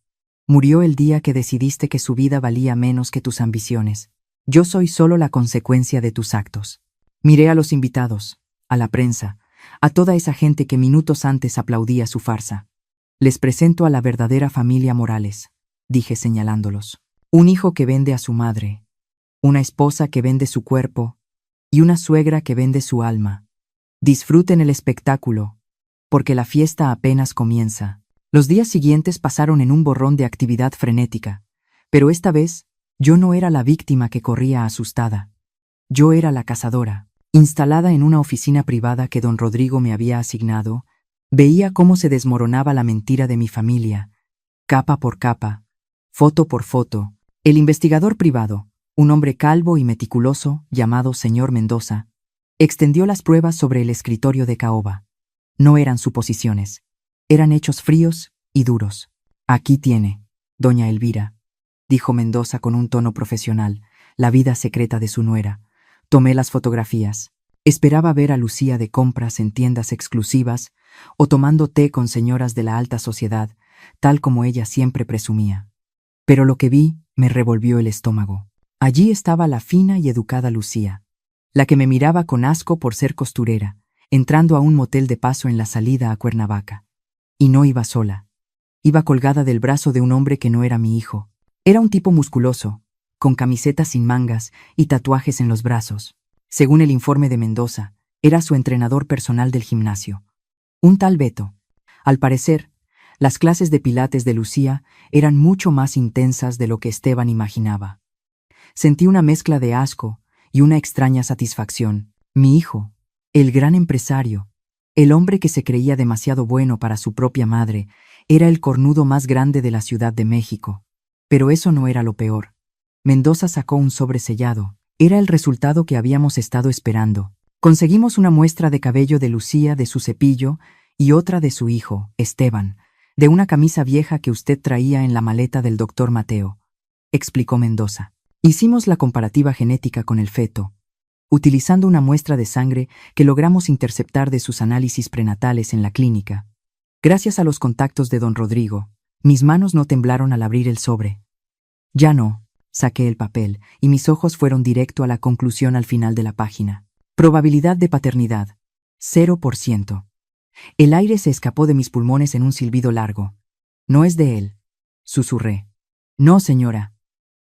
[SPEAKER 3] Murió el día que decidiste que su vida valía menos que tus ambiciones. Yo soy solo la consecuencia de tus actos. Miré a los invitados, a la prensa, a toda esa gente que minutos antes aplaudía su farsa. Les presento a la verdadera familia Morales, dije señalándolos. Un hijo que vende a su madre, una esposa que vende su cuerpo y una suegra que vende su alma. Disfruten el espectáculo, porque la fiesta apenas comienza. Los días siguientes pasaron en un borrón de actividad frenética, pero esta vez yo no era la víctima que corría asustada. Yo era la cazadora. Instalada en una oficina privada que don Rodrigo me había asignado, veía cómo se desmoronaba la mentira de mi familia, capa por capa, foto por foto. El investigador privado, un hombre calvo y meticuloso llamado señor Mendoza, extendió las pruebas sobre el escritorio de caoba. No eran suposiciones, eran hechos fríos y duros. Aquí tiene, doña Elvira, dijo Mendoza con un tono profesional, la vida secreta de su nuera. Tomé las fotografías. Esperaba ver a Lucía de compras en tiendas exclusivas o tomando té con señoras de la alta sociedad, tal como ella siempre presumía. Pero lo que vi me revolvió el estómago. Allí estaba la fina y educada Lucía, la que me miraba con asco por ser costurera, entrando a un motel de paso en la salida a Cuernavaca. Y no iba sola. Iba colgada del brazo de un hombre que no era mi hijo. Era un tipo musculoso, con camiseta sin mangas y tatuajes en los brazos. Según el informe de Mendoza, era su entrenador personal del gimnasio. Un tal Beto. Al parecer, las clases de pilates de Lucía eran mucho más intensas de lo que Esteban imaginaba. Sentí una mezcla de asco y una extraña satisfacción. Mi hijo, el gran empresario, el hombre que se creía demasiado bueno para su propia madre, era el cornudo más grande de la Ciudad de México. Pero eso no era lo peor. Mendoza sacó un sobre sellado. Era el resultado que habíamos estado esperando. Conseguimos una muestra de cabello de Lucía, de su cepillo, y otra de su hijo, Esteban, de una camisa vieja que usted traía en la maleta del doctor Mateo, explicó Mendoza. Hicimos la comparativa genética con el feto, utilizando una muestra de sangre que logramos interceptar de sus análisis prenatales en la clínica. Gracias a los contactos de don Rodrigo, mis manos no temblaron al abrir el sobre. Ya no. Saqué el papel y mis ojos fueron directo a la conclusión al final de la página. Probabilidad de paternidad, 0%. El aire se escapó de mis pulmones en un silbido largo. No es de él, susurré. No, señora,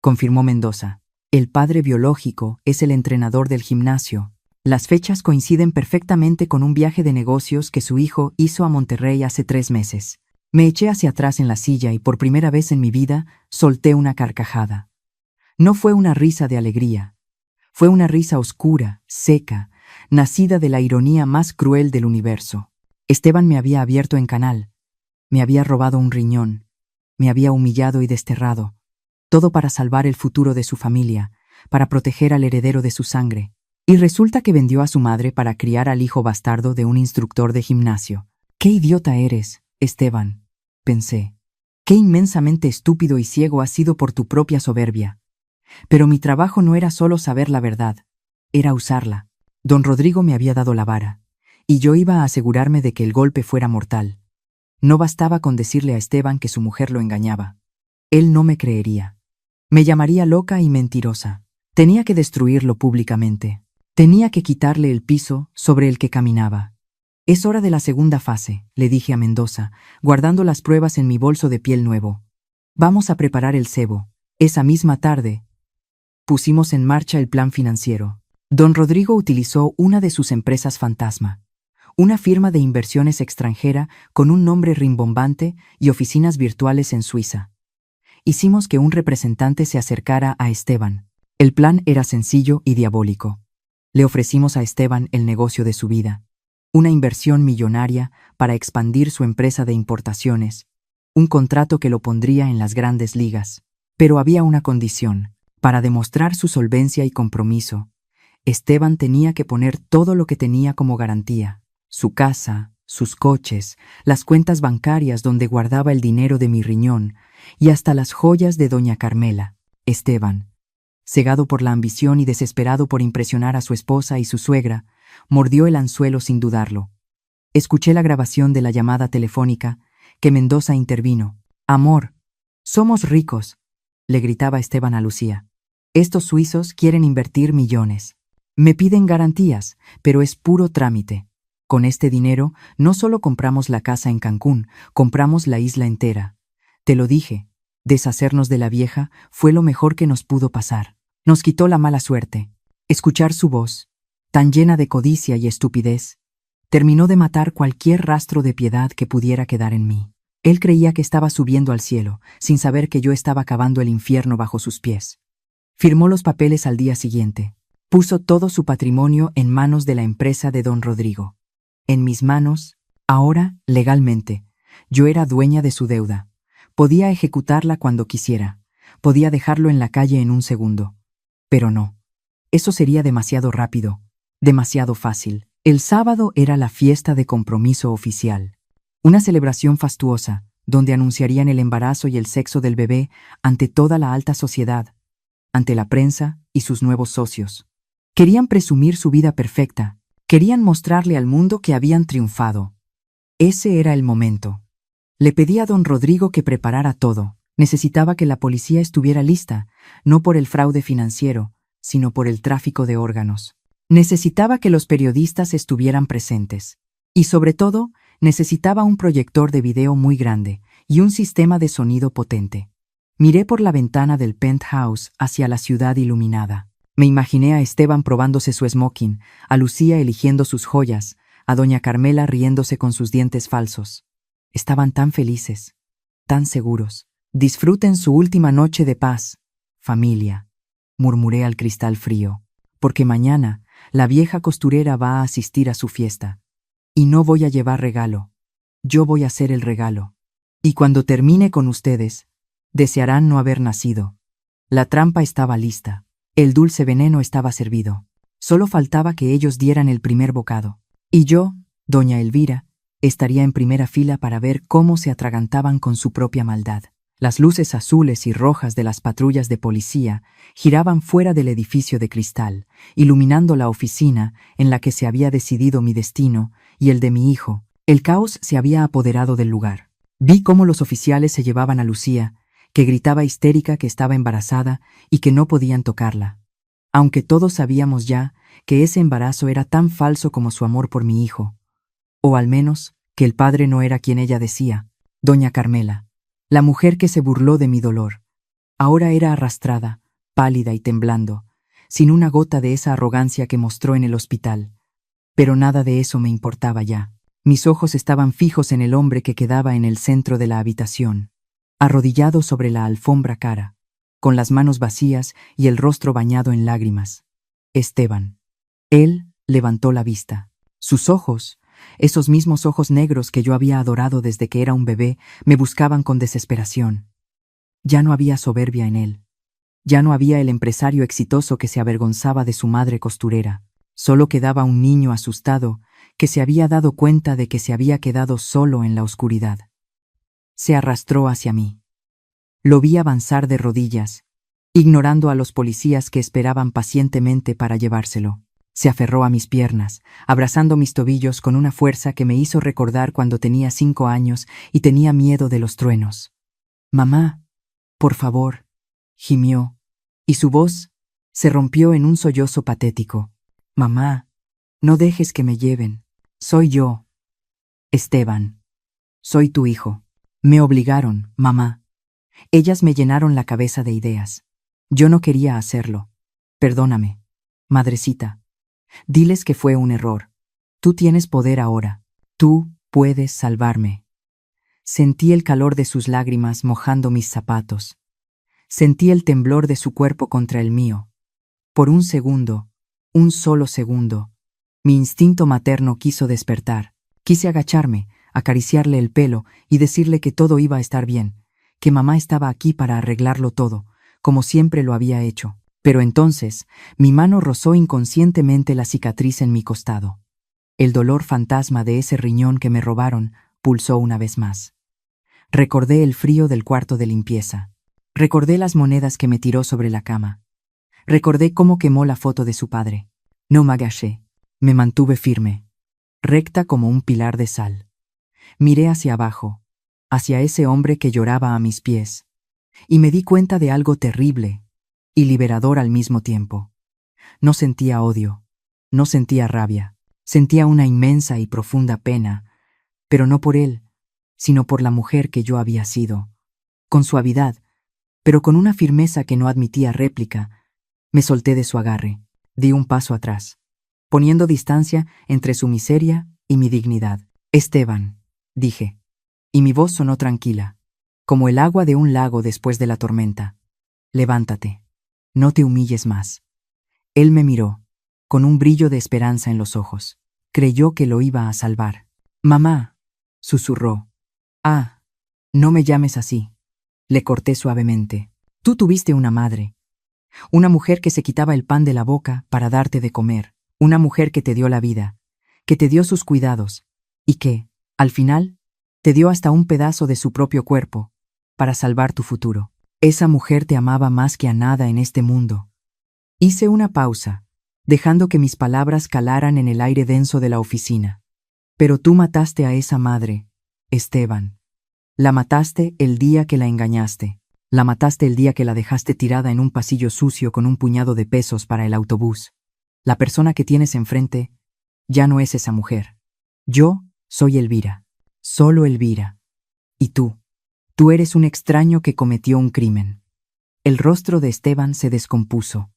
[SPEAKER 3] confirmó Mendoza. El padre biológico es el entrenador del gimnasio. Las fechas coinciden perfectamente con un viaje de negocios que su hijo hizo a Monterrey hace 3 meses. Me eché hacia atrás en la silla y por primera vez en mi vida solté una carcajada. No fue una risa de alegría. Fue una risa oscura, seca, nacida de la ironía más cruel del universo. Esteban me había abierto en canal. Me había robado un riñón. Me había humillado y desterrado. Todo para salvar el futuro de su familia, para proteger al heredero de su sangre. Y resulta que vendió a su madre para criar al hijo bastardo de un instructor de gimnasio. ¡Qué idiota eres, Esteban!, pensé. ¡Qué inmensamente estúpido y ciego has sido por tu propia soberbia! Pero mi trabajo no era solo saber la verdad, era usarla. Don Rodrigo me había dado la vara, y yo iba a asegurarme de que el golpe fuera mortal. No bastaba con decirle a Esteban que su mujer lo engañaba. Él no me creería. Me llamaría loca y mentirosa. Tenía que destruirlo públicamente. Tenía que quitarle el piso sobre el que caminaba. Es hora de la segunda fase, le dije a Mendoza, guardando las pruebas en mi bolso de piel nuevo. Vamos a preparar el cebo. Esa misma tarde, pusimos en marcha el plan financiero. Don Rodrigo utilizó una de sus empresas fantasma, una firma de inversiones extranjera con un nombre rimbombante y oficinas virtuales en Suiza. Hicimos que un representante se acercara a Esteban. El plan era sencillo y diabólico. Le ofrecimos a Esteban el negocio de su vida, una inversión millonaria para expandir su empresa de importaciones, un contrato que lo pondría en las grandes ligas. Pero había una condición. Para demostrar su solvencia y compromiso, Esteban tenía que poner todo lo que tenía como garantía: su casa, sus coches, las cuentas bancarias donde guardaba el dinero de mi riñón y hasta las joyas de doña Carmela. Esteban, cegado por la ambición y desesperado por impresionar a su esposa y su suegra, mordió el anzuelo sin dudarlo. Escuché la grabación de la llamada telefónica que Mendoza intervino. «Amor, somos ricos», le gritaba Esteban a Lucía. «Estos suizos quieren invertir millones. Me piden garantías, pero es puro trámite. Con este dinero no solo compramos la casa en Cancún, compramos la isla entera. Te lo dije, deshacernos de la vieja fue lo mejor que nos pudo pasar. Nos quitó la mala suerte». Escuchar su voz, tan llena de codicia y estupidez, terminó de matar cualquier rastro de piedad que pudiera quedar en mí. Él creía que estaba subiendo al cielo, sin saber que yo estaba cavando el infierno bajo sus pies. Firmó los papeles al día siguiente. Puso todo su patrimonio en manos de la empresa de don Rodrigo. En mis manos, ahora, legalmente, yo era dueña de su deuda. Podía ejecutarla cuando quisiera. Podía dejarlo en la calle en un segundo. Pero no. Eso sería demasiado rápido, demasiado fácil. El sábado era la fiesta de compromiso oficial. Una celebración fastuosa, donde anunciarían el embarazo y el sexo del bebé ante toda la alta sociedad, ante la prensa y sus nuevos socios. Querían presumir su vida perfecta, querían mostrarle al mundo que habían triunfado. Ese era el momento. Le pedí a don Rodrigo que preparara todo. Necesitaba que la policía estuviera lista, no por el fraude financiero, sino por el tráfico de órganos. Necesitaba que los periodistas estuvieran presentes. Y sobre todo, necesitaba un proyector de video muy grande y un sistema de sonido potente. Miré por la ventana del penthouse hacia la ciudad iluminada. Me imaginé a Esteban probándose su smoking, a Lucía eligiendo sus joyas, a doña Carmela riéndose con sus dientes falsos. Estaban tan felices, tan seguros. «Disfruten su última noche de paz, familia», murmuré al cristal frío, «porque mañana la vieja costurera va a asistir a su fiesta. Y no voy a llevar regalo. Yo voy a ser el regalo. Y cuando termine con ustedes, desearán no haber nacido». La trampa estaba lista. El dulce veneno estaba servido. Solo faltaba que ellos dieran el primer bocado. Y yo, doña Elvira, estaría en primera fila para ver cómo se atragantaban con su propia maldad. Las luces azules y rojas de las patrullas de policía giraban fuera del edificio de cristal, iluminando la oficina en la que se había decidido mi destino y el de mi hijo. El caos se había apoderado del lugar. Vi cómo los oficiales se llevaban a Lucía, que gritaba histérica que estaba embarazada y que no podían tocarla. Aunque todos sabíamos ya que ese embarazo era tan falso como su amor por mi hijo. O al menos, que el padre no era quien ella decía, doña Carmela. La mujer que se burló de mi dolor. Ahora era arrastrada, pálida y temblando, sin una gota de esa arrogancia que mostró en el hospital. Pero nada de eso me importaba ya. Mis ojos estaban fijos en el hombre que quedaba en el centro de la habitación, arrodillado sobre la alfombra cara, con las manos vacías y el rostro bañado en lágrimas. Esteban. Él levantó la vista. Sus ojos, esos mismos ojos negros que yo había adorado desde que era un bebé, me buscaban con desesperación. Ya no había soberbia en él. Ya no había el empresario exitoso que se avergonzaba de su madre costurera. Solo quedaba un niño asustado que se había dado cuenta de que se había quedado solo en la oscuridad. Se arrastró hacia mí. Lo vi avanzar de rodillas, ignorando a los policías que esperaban pacientemente para llevárselo. Se aferró a mis piernas, abrazando mis tobillos con una fuerza que me hizo recordar cuando tenía 5 años y tenía miedo de los truenos. «Mamá, por favor», gimió, y su voz se rompió en un sollozo patético. «Mamá, no dejes que me lleven. Soy yo, Esteban. Soy tu hijo. Me obligaron, mamá. Ellas me llenaron la cabeza de ideas. Yo no quería hacerlo. Perdóname, madrecita. Diles que fue un error. Tú tienes poder ahora. Tú puedes salvarme». Sentí el calor de sus lágrimas mojando mis zapatos. Sentí el temblor de su cuerpo contra el mío. Por un segundo, un solo segundo, mi instinto materno quiso despertar. Quise agacharme, acariciarle el pelo y decirle que todo iba a estar bien, que mamá estaba aquí para arreglarlo todo, como siempre lo había hecho. Pero entonces, mi mano rozó inconscientemente la cicatriz en mi costado. El dolor fantasma de ese riñón que me robaron pulsó una vez más. Recordé el frío del cuarto de limpieza. Recordé las monedas que me tiró sobre la cama. Recordé cómo quemó la foto de su padre. No me agaché. Me mantuve firme, recta como un pilar de sal. Miré hacia abajo, hacia ese hombre que lloraba a mis pies, y me di cuenta de algo terrible y liberador al mismo tiempo. No sentía odio, no sentía rabia, sentía una inmensa y profunda pena, pero no por él, sino por la mujer que yo había sido. Con suavidad, pero con una firmeza que no admitía réplica, me solté de su agarre, di un paso atrás, poniendo distancia entre su miseria y mi dignidad. Esteban, dije, y mi voz sonó tranquila, como el agua de un lago después de la tormenta. Levántate, no te humilles más. Él me miró, con un brillo de esperanza en los ojos. Creyó que lo iba a salvar. Mamá, susurró. Ah, no me llames así. Le corté suavemente. Tú tuviste una madre, una mujer que se quitaba el pan de la boca para darte de comer, una mujer que te dio la vida, que te dio sus cuidados, y que, al final, te dio hasta un pedazo de su propio cuerpo, para salvar tu futuro. Esa mujer te amaba más que a nada en este mundo. Hice una pausa, dejando que mis palabras calaran en el aire denso de la oficina. Pero tú mataste a esa madre, Esteban. La mataste el día que la engañaste. La mataste el día que la dejaste tirada en un pasillo sucio con un puñado de pesos para el autobús. La persona que tienes enfrente ya no es esa mujer. Yo soy Elvira, solo Elvira. Y tú eres un extraño que cometió un crimen. El rostro de Esteban se descompuso.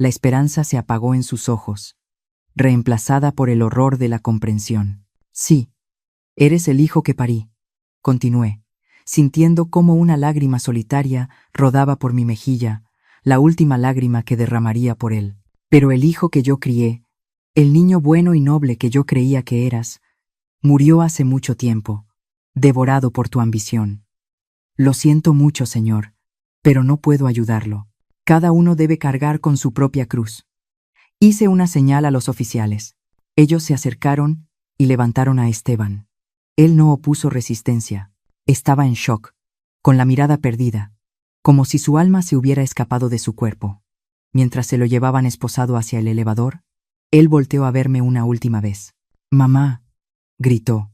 [SPEAKER 3] La esperanza se apagó en sus ojos, reemplazada por el horror de la comprensión. Sí, eres el hijo que parí, continué, sintiendo cómo una lágrima solitaria rodaba por mi mejilla, la última lágrima que derramaría por él. Pero el hijo que yo crié, el niño bueno y noble que yo creía que eras, murió hace mucho tiempo, devorado por tu ambición. Lo siento mucho, señor, pero no puedo ayudarlo. Cada uno debe cargar con su propia cruz. Hice una señal a los oficiales. Ellos se acercaron y levantaron a Esteban. Él no opuso resistencia. Estaba en shock, con la mirada perdida, como si su alma se hubiera escapado de su cuerpo. Mientras se lo llevaban esposado hacia el elevador, él volteó a verme una última vez. «Mamá», gritó.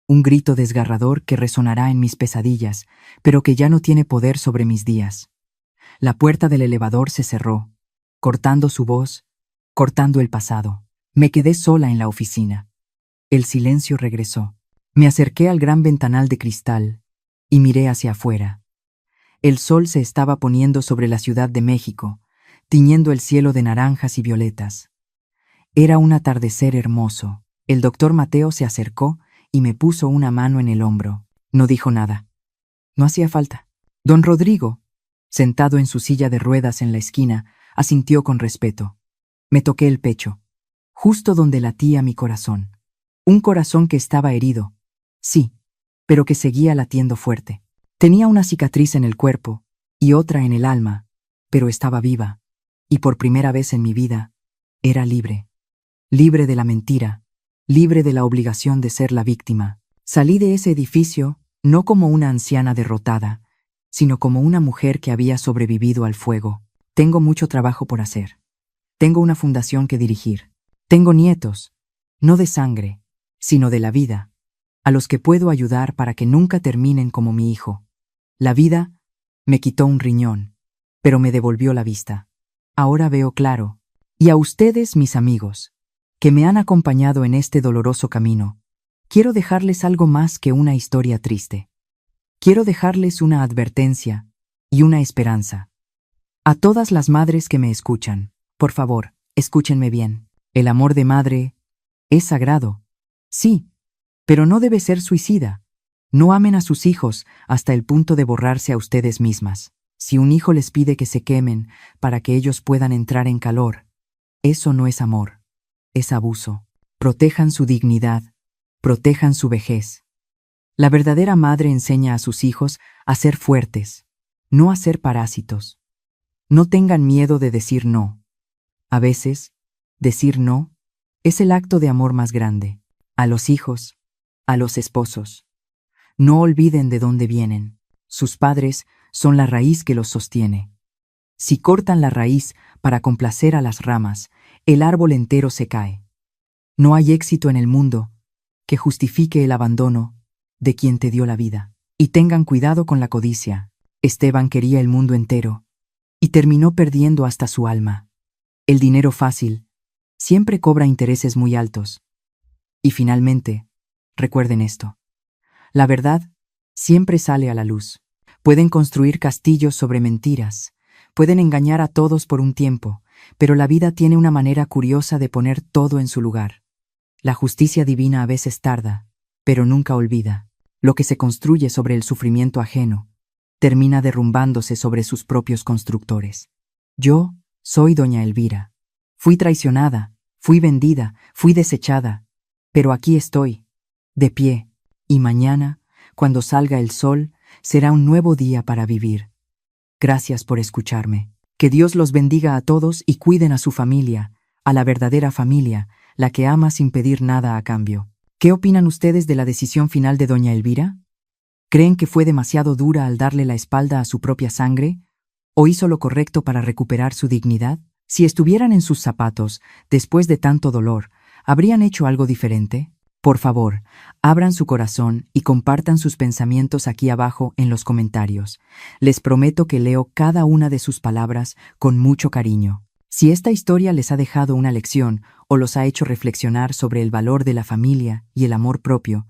[SPEAKER 3] Un grito desgarrador que resonará en mis pesadillas, pero que ya no tiene poder sobre mis días. La puerta del elevador se cerró, cortando su voz, cortando el pasado. Me quedé sola en la oficina. El silencio regresó. Me acerqué al gran ventanal de cristal y miré hacia afuera. El sol se estaba poniendo sobre la Ciudad de México, tiñendo el cielo de naranjas y violetas. Era un atardecer hermoso. El doctor Mateo se acercó y me puso una mano en el hombro. No dijo nada. No hacía falta. Don Rodrigo, sentado en su silla de ruedas en la esquina, asintió con respeto. Me toqué el pecho, justo donde latía mi corazón. Un corazón que estaba herido, sí, pero que seguía latiendo fuerte. Tenía una cicatriz en el cuerpo y otra en el alma, pero estaba viva, y por primera vez en mi vida, era libre. Libre de la mentira, libre de la obligación de ser la víctima. Salí de ese edificio no como una anciana derrotada, sino como una mujer que había sobrevivido al fuego. Tengo mucho trabajo por hacer. Tengo una fundación que dirigir. Tengo nietos, no de sangre, sino de la vida, a los que puedo ayudar para que nunca terminen como mi hijo. La vida me quitó un riñón, pero me devolvió la vista. Ahora veo claro. Y a ustedes, mis amigos, que me han acompañado en este doloroso camino, quiero dejarles algo más que una historia triste. Quiero dejarles una advertencia y una esperanza. A todas las madres que me escuchan, por favor, escúchenme bien. El amor de madre es sagrado, sí, pero no debe ser suicida. No amen a sus hijos hasta el punto de borrarse a ustedes mismas. Si un hijo les pide que se quemen para que ellos puedan entrar en calor, eso no es amor, es abuso. Protejan su dignidad, protejan su vejez. La verdadera madre enseña a sus hijos a ser fuertes, no a ser parásitos. No tengan miedo de decir no. A veces, decir no Es el acto de amor más grande. A los hijos, a los esposos. No olviden de dónde vienen. Sus padres son la raíz que los sostiene. Si cortan la raíz para complacer a las ramas, el árbol entero se cae. No hay éxito en el mundo que justifique el abandono de quien te dio la vida. Y tengan cuidado con la codicia. Esteban quería el mundo entero y terminó perdiendo hasta su alma. El dinero fácil siempre cobra intereses muy altos. Y finalmente, recuerden esto. La verdad siempre sale a la luz. Pueden construir castillos sobre mentiras, pueden engañar a todos por un tiempo, pero la vida tiene una manera curiosa de poner todo en su lugar. La justicia divina a veces tarda, pero nunca olvida. Lo que se construye sobre el sufrimiento ajeno termina derrumbándose sobre sus propios constructores. Yo soy doña Elvira. Fui traicionada, fui vendida, fui desechada, pero aquí estoy, de pie, y mañana, cuando salga el sol, será un nuevo día para vivir. Gracias por escucharme. Que Dios los bendiga a todos y cuiden a su familia, a la verdadera familia, la que ama sin pedir nada a cambio. ¿Qué opinan ustedes de la decisión final de doña Elvira? ¿Creen que fue demasiado dura al darle la espalda a su propia sangre? ¿O hizo lo correcto para recuperar su dignidad? Si estuvieran en sus zapatos, después de tanto dolor, ¿habrían hecho algo diferente? Por favor, abran su corazón y compartan sus pensamientos aquí abajo en los comentarios. Les prometo que leo cada una de sus palabras con mucho cariño. Si esta historia les ha dejado una lección o los ha hecho reflexionar sobre el valor de la familia y el amor propio,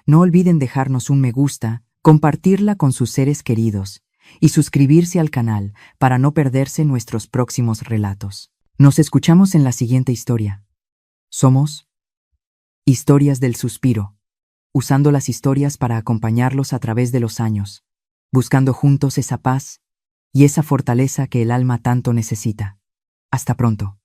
[SPEAKER 3] no olviden dejarnos un me gusta, compartirla con sus seres queridos y suscribirse al canal para no perderse nuestros próximos relatos. Nos escuchamos en la siguiente historia. Somos Historias del Suspiro, usando las historias para acompañarlos a través de los años, buscando juntos esa paz y esa fortaleza que el alma tanto necesita. Hasta pronto.